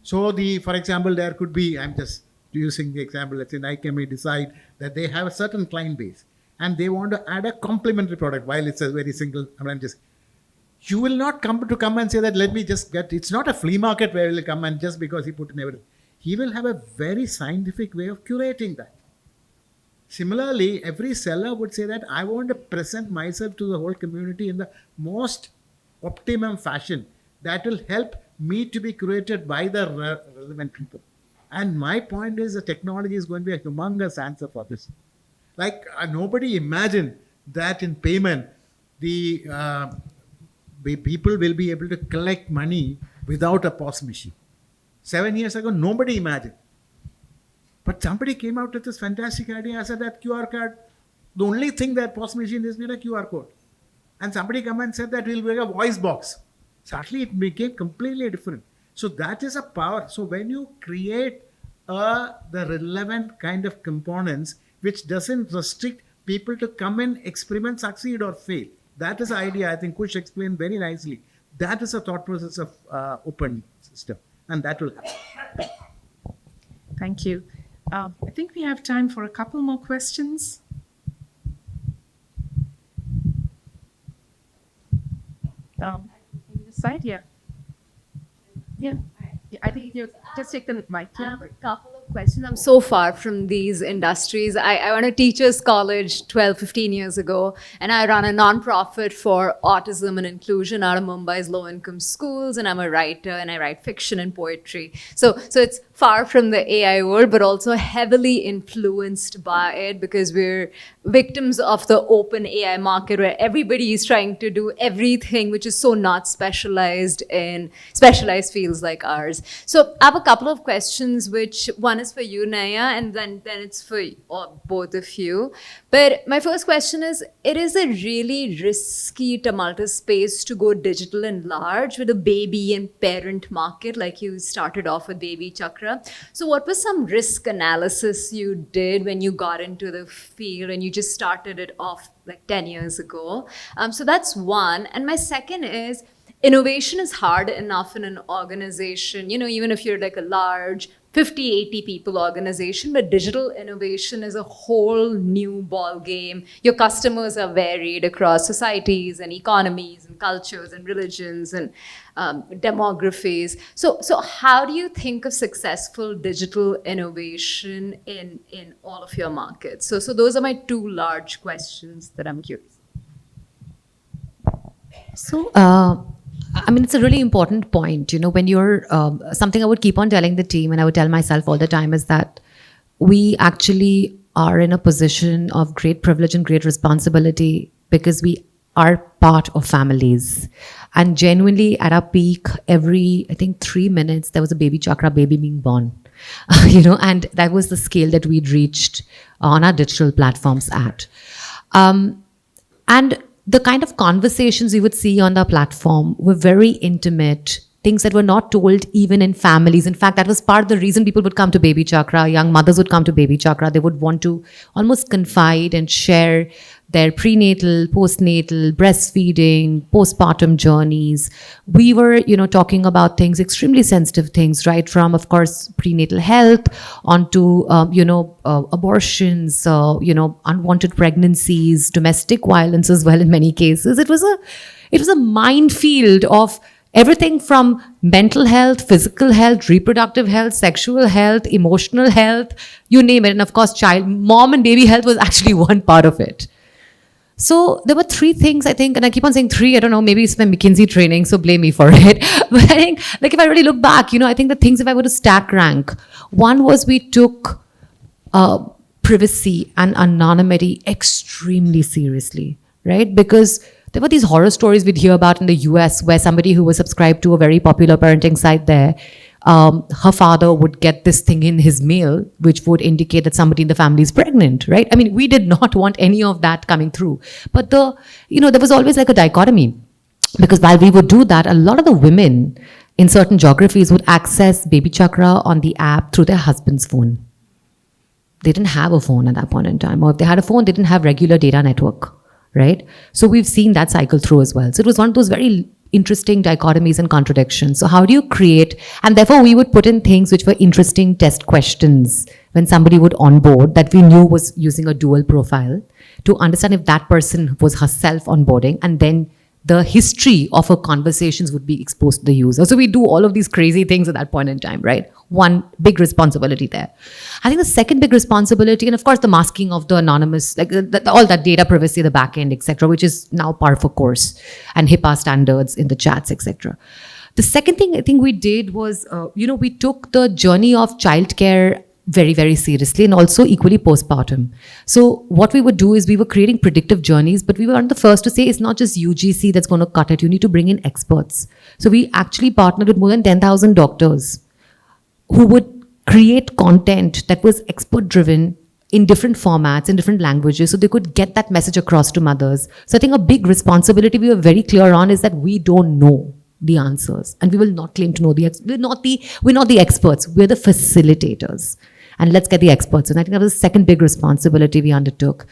So for example, there could be, I'm just using the example, let's say Nykaa may decide that they have a certain client base and they want to add a complementary product while it's a very single, you will not come and say that let me just it's not a flea market where he'll come and just because he put in everything. He will have a very scientific way of curating that. Similarly, every seller would say that I want to present myself to the whole community in the most optimum fashion that will help me to be curated by the relevant people. And my point is the technology is going to be a humongous answer for this. Nobody imagined that in payment, the people will be able to collect money without a POS machine. 7 years ago, nobody imagined. But somebody came out with this fantastic idea. I said that QR code, the only thing that POS machine is not a QR code. And somebody came and said that we'll make a voice box. Suddenly it became completely different. So that is a power. So when you create the relevant kind of components, which doesn't restrict people to come in, experiment, succeed or fail. That is the idea. I think Kush explained very nicely. That is a thought process of open system. And that will happen. Thank you. I think we have time for a couple more questions. This side, yeah. I think you just take the mic. A couple of questions. I'm so far from these industries. I went to teachers college 12, 15 years ago, and I run a nonprofit for autism and inclusion out of Mumbai's low-income schools, and I'm a writer, and I write fiction and poetry. So it's far from the AI world, but also heavily influenced by it because we're victims of the open AI market where everybody is trying to do everything, which is so not specialized in specialized fields like ours. So I have a couple of questions, which one is for you, Naiyya, and then it's for both of you. But my first question is, it is a really risky, tumultuous space to go digital and large with a baby and parent market, like you started off with BabyChakra. So what was some risk analysis you did when you got into the field and you just started it off like 10 years ago? So that's one. And my second is, innovation is hard enough in an organization, even if you're like a large 50, 80 people organization, but digital innovation is a whole new ball game. Your customers are varied across societies and economies and cultures and religions and demographies. So how do you think of successful digital innovation in all of your markets? So those are my two large questions that I'm curious. So, it's a really important point. When you're, something I would keep on telling the team and I would tell myself all the time is that we actually are in a position of great privilege and great responsibility because we are part of families. And genuinely at our peak, every, I think 3 minutes, there was a BabyChakra baby being born. And that was the scale that we'd reached on our digital platforms at. And the kind of conversations we would see on the platform were very intimate, things that were not told even in families. In fact, that was part of the reason people would come to BabyChakra. Young mothers would come to BabyChakra. They would want to almost confide and share their prenatal, postnatal, breastfeeding, postpartum journeys. We were, talking about things, extremely sensitive things, right? From, of course, prenatal health onto, abortions, unwanted pregnancies, domestic violence as well in many cases. It was a minefield of everything from mental health, physical health, reproductive health, sexual health, emotional health, you name it. And of course, mom and baby health was actually one part of it. So there were 3 things, I think, and I keep on saying 3, I don't know, maybe it's my McKinsey training, so blame me for it. But I think, if I really look back, I think the things, if I were to stack rank, one was we took privacy and anonymity extremely seriously, right? Because there were these horror stories we'd hear about in the US where somebody who was subscribed to a very popular parenting site there, her father would get this thing in his mail, which would indicate that somebody in the family is pregnant, right? We did not want any of that coming through. But there was always like a dichotomy, because while we would do that, a lot of the women in certain geographies would access BabyChakra on the app through their husband's phone. They didn't have a phone at that point in time. Or if they had a phone, they didn't have regular data network, right? So we've seen that cycle through as well. So it was one of those very interesting dichotomies and contradictions. So how do you create, and therefore we would put in things which were interesting test questions when somebody would onboard that we knew was using a dual profile to understand if that person was herself onboarding, and then the history of her conversations would be exposed to the user. So we do all of these crazy things at that point in time, right? One big responsibility there. I think the second big responsibility, and of course the masking of the anonymous, like all that data privacy, the back end, etc., which is now par for course, and HIPAA standards in the chats, etc. The second thing I think we did was, we took the journey of childcare very, very seriously, and also equally postpartum. So what we would do is we were creating predictive journeys, but we were the first to say it's not just UGC that's going to cut it. You need to bring in experts. So we actually partnered with more than 10,000 doctors who would create content that was expert driven in different formats, in different languages, so they could get that message across to mothers. So I think a big responsibility we were very clear on is that we don't know the answers, and we will not claim to know we're not the experts, we're the facilitators. And let's get the experts. And I think that was the second big responsibility we undertook.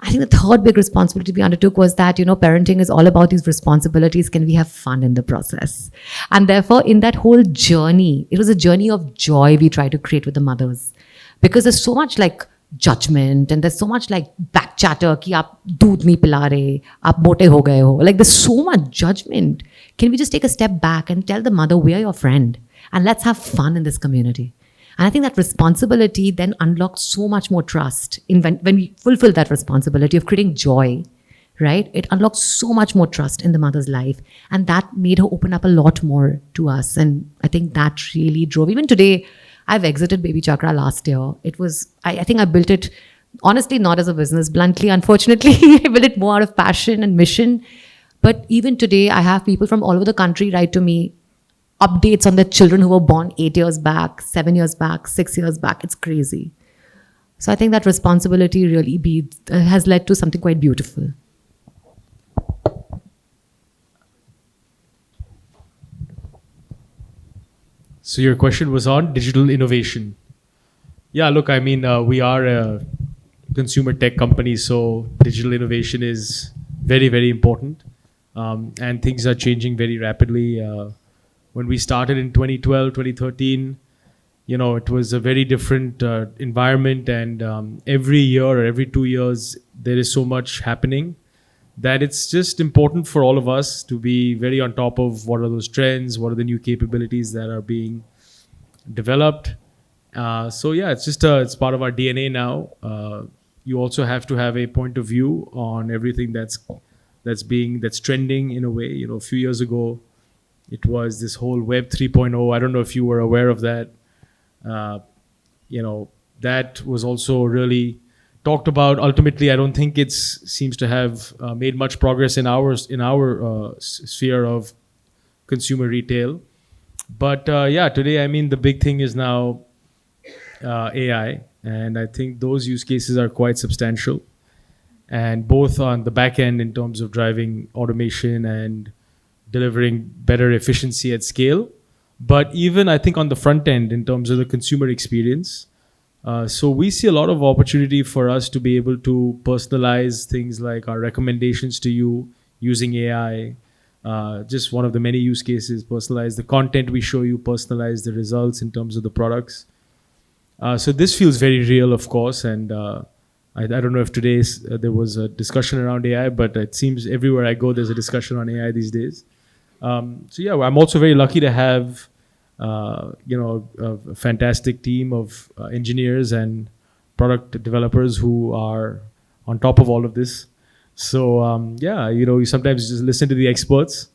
I think the third big responsibility we undertook was that, parenting is all about these responsibilities. Can we have fun in the process? And therefore, in that whole journey, it was a journey of joy we tried to create with the mothers. Because there's so much like judgment, and there's so much like back chatter, ki aap doodh nahi pila rahe, aap mote ho gaye ho. Like there's so much judgment. Can we just take a step back and tell the mother, we are your friend, and let's have fun in this community? And I think that responsibility then unlocked so much more trust in when we fulfill that responsibility of creating joy, right? It unlocked so much more trust in the mother's life. And that made her open up a lot more to us. And I think that really drove, even today, I've exited BabyChakra last year. It was, I think I built it, honestly, not as a business, bluntly, unfortunately. I built it more out of passion and mission. But even today, I have people from all over the country write to me updates on their children who were born 8 years back, 7 years back, 6 years back. It's crazy. So I think that responsibility really has led to something quite beautiful. So your question was on digital innovation. Yeah, look, I mean, we are a consumer tech company, so digital innovation is very, very important. And things are changing very rapidly. When we started in 2012, 2013, it was a very different environment, and every year or every 2 years, there is so much happening that it's just important for all of us to be very on top of what are those trends, what are the new capabilities that are being developed. So yeah, it's part of our DNA now. You also have to have a point of view on everything that's trending in a way. A few years ago, it was this whole Web 3.0. I don't know if you were aware of that. That was also really talked about. Ultimately, I don't think it seems to have made much progress in our sphere of consumer retail. But today, I mean, the big thing is now AI, and I think those use cases are quite substantial, and both on the back end in terms of driving automation and delivering better efficiency at scale, but even I think on the front end in terms of the consumer experience. So we see a lot of opportunity for us to be able to personalize things like our recommendations to you using AI. Just one of the many use cases, personalize the content we show you, personalize the results in terms of the products. So this feels very real, of course, and I don't know if today there was a discussion around AI, but it seems everywhere I go there's a discussion on AI these days. So yeah, I'm also very lucky to have a fantastic team of engineers and product developers who are on top of all of this. So you sometimes just listen to the experts,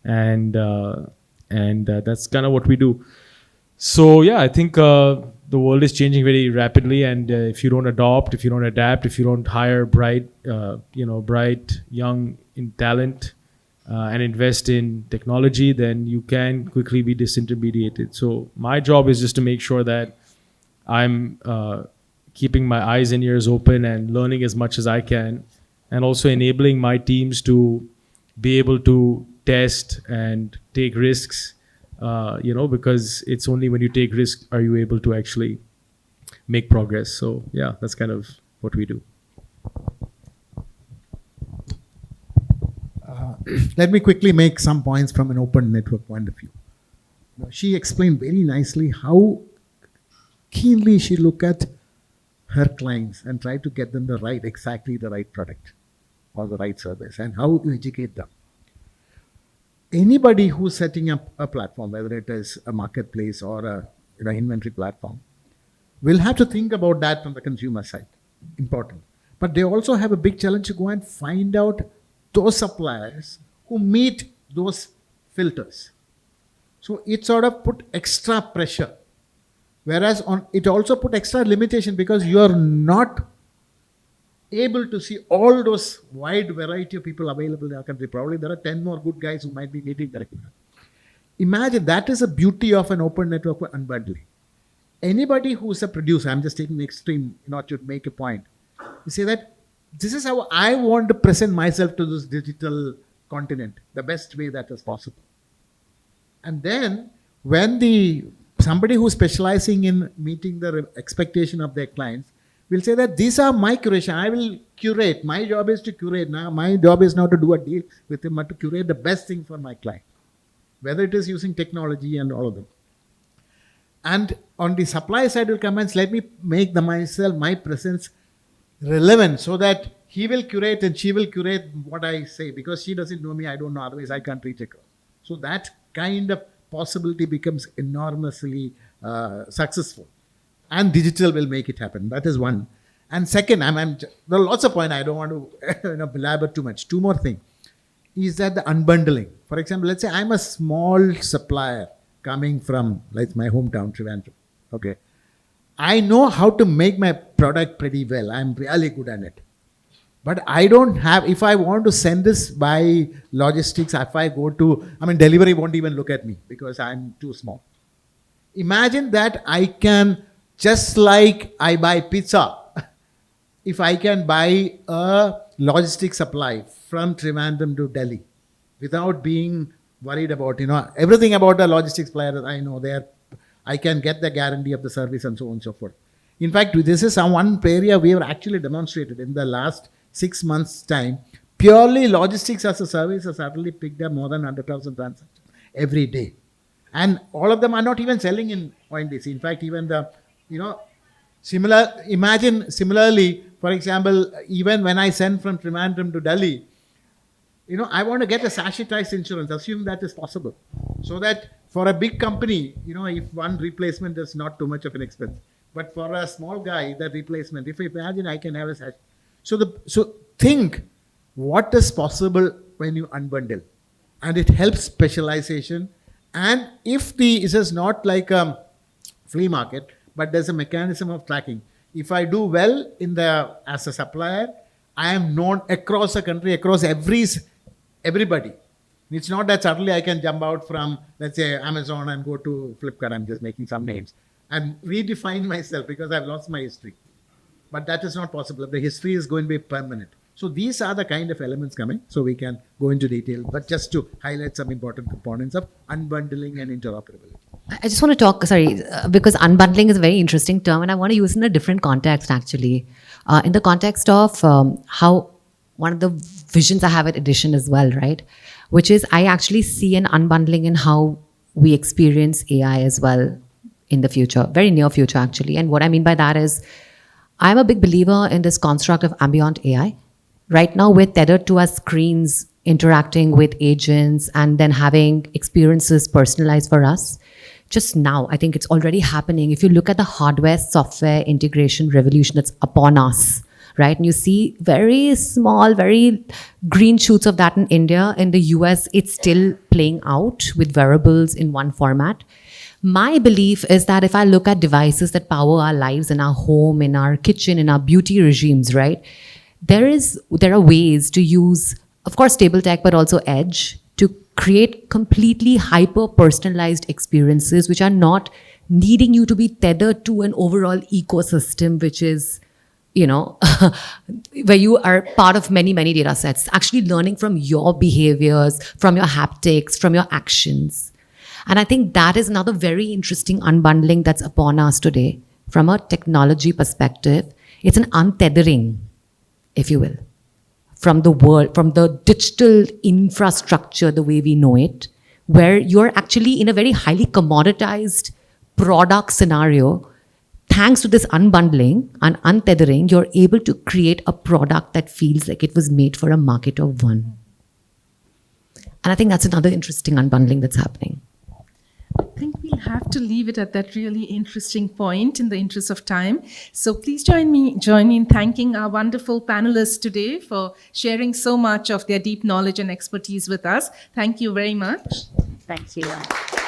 and that's kind of what we do. So yeah, I think the world is changing very rapidly, and if you don't adopt, if you don't adapt, if you don't hire bright young in talent and invest in technology, then you can quickly be disintermediated. So my job is just to make sure that I'm keeping my eyes and ears open and learning as much as I can, and also enabling my teams to be able to test and take risks, because it's only when you take risks are you able to actually make progress. So yeah, that's kind of what we do. Let me quickly make some points from an open network point of view. She explained very nicely how keenly she look at her clients and try to get them exactly the right product or the right service, and how to educate them. Anybody who's setting up a platform, whether it is a marketplace or a inventory platform, will have to think about that from the consumer side. Important. But they also have a big challenge to go and find out those suppliers who meet those filters. So it sort of put extra pressure. Whereas it also put extra limitation, because you are not able to see all those wide variety of people available in our country. Probably there are 10 more good guys who might be meeting directly. Imagine, that is the beauty of an open network for unbundling. Anybody who's a producer, I'm just taking the extreme, not to make a point, you say that this is how I want to present myself to this digital continent, the best way that is possible. And then when somebody who's specializing in meeting the expectation of their clients will say that these are my curation, I will curate, my job is to curate. Now my job is not to do a deal with him, but to curate the best thing for my client, whether it is using technology and all of them. And on the supply side will come and let me make my presence relevant, so that he will curate and she will curate what I say, because she doesn't know me, I don't know, otherwise I can't reach across. So that kind of possibility becomes enormously successful and digital will make it happen. That is one. And second, there are lots of points. I don't want to belabor too much. Two more things is that the unbundling. For example, let's say I'm a small supplier coming from like my hometown, Trivandrum. Okay, I know how to make my product pretty well. I'm really good at it. But I don't have, if I want to send this by logistics, if I go to, delivery won't even look at me because I'm too small. Imagine that I can, just like I buy pizza, if I can buy a logistic supply from Trivandrum to Delhi without being worried about, everything about the logistics supplier, I know I can get the guarantee of the service and so on and so forth. In fact, this is one area we have actually demonstrated in the last 6 months' time. Purely logistics as a service has certainly picked up more than 100,000 transactions every day. And all of them are not even selling in ONDC. In fact, even similarly, for example, even when I send from Trivandrum to Delhi, I want to get a sachetized insurance, assume that is possible. So that for a big company, if one replacement is not too much of an expense. But for a small guy, that replacement, if you imagine I can have a sachet. So think what is possible when you unbundle. And it helps specialization. And if it is not like a flea market, but there's a mechanism of tracking. If I do well as a supplier, I am known across the country, across everybody. It's not that suddenly I can jump out from, let's say, Amazon and go to Flipkart. I'm just making some names. And redefine myself because I've lost my history. But that is not possible. The history is going to be permanent. So these are the kind of elements coming. So we can go into detail. But just to highlight some important components of unbundling and interoperability. I just want to talk, because unbundling is a very interesting term and I want to use it in a different context actually. In the context of how one of the visions I have at Edition as well, right? Which is I actually see an unbundling in how we experience AI as well in the future, very near future actually. And what I mean by that is I'm a big believer in this construct of ambient AI. Right now we're tethered to our screens, interacting with agents and then having experiences personalized for us. Just now, I think it's already happening. If you look at the hardware, software integration revolution that's upon us, right? And you see very small, very green shoots of that in India. In the US, it's still playing out with wearables in one format. My belief is that if I look at devices that power our lives in our home, in our kitchen, in our beauty regimes, right? There are ways to use, of course, stable tech, but also edge to create completely hyper-personalized experiences which are not needing you to be tethered to an overall ecosystem, which is, where you are part of many, many data sets, actually learning from your behaviors, from your haptics, from your actions. And I think that is another very interesting unbundling that's upon us today. From a technology perspective, it's an untethering, if you will, from the world, from the digital infrastructure, the way we know it, where you're actually in a very highly commoditized product scenario. Thanks to this unbundling and untethering, you're able to create a product that feels like it was made for a market of one. And I think that's another interesting unbundling that's happening. I think we'll have to leave it at that really interesting point in the interest of time. So please join me in thanking our wonderful panelists today for sharing so much of their deep knowledge and expertise with us. Thank you very much. Thank you.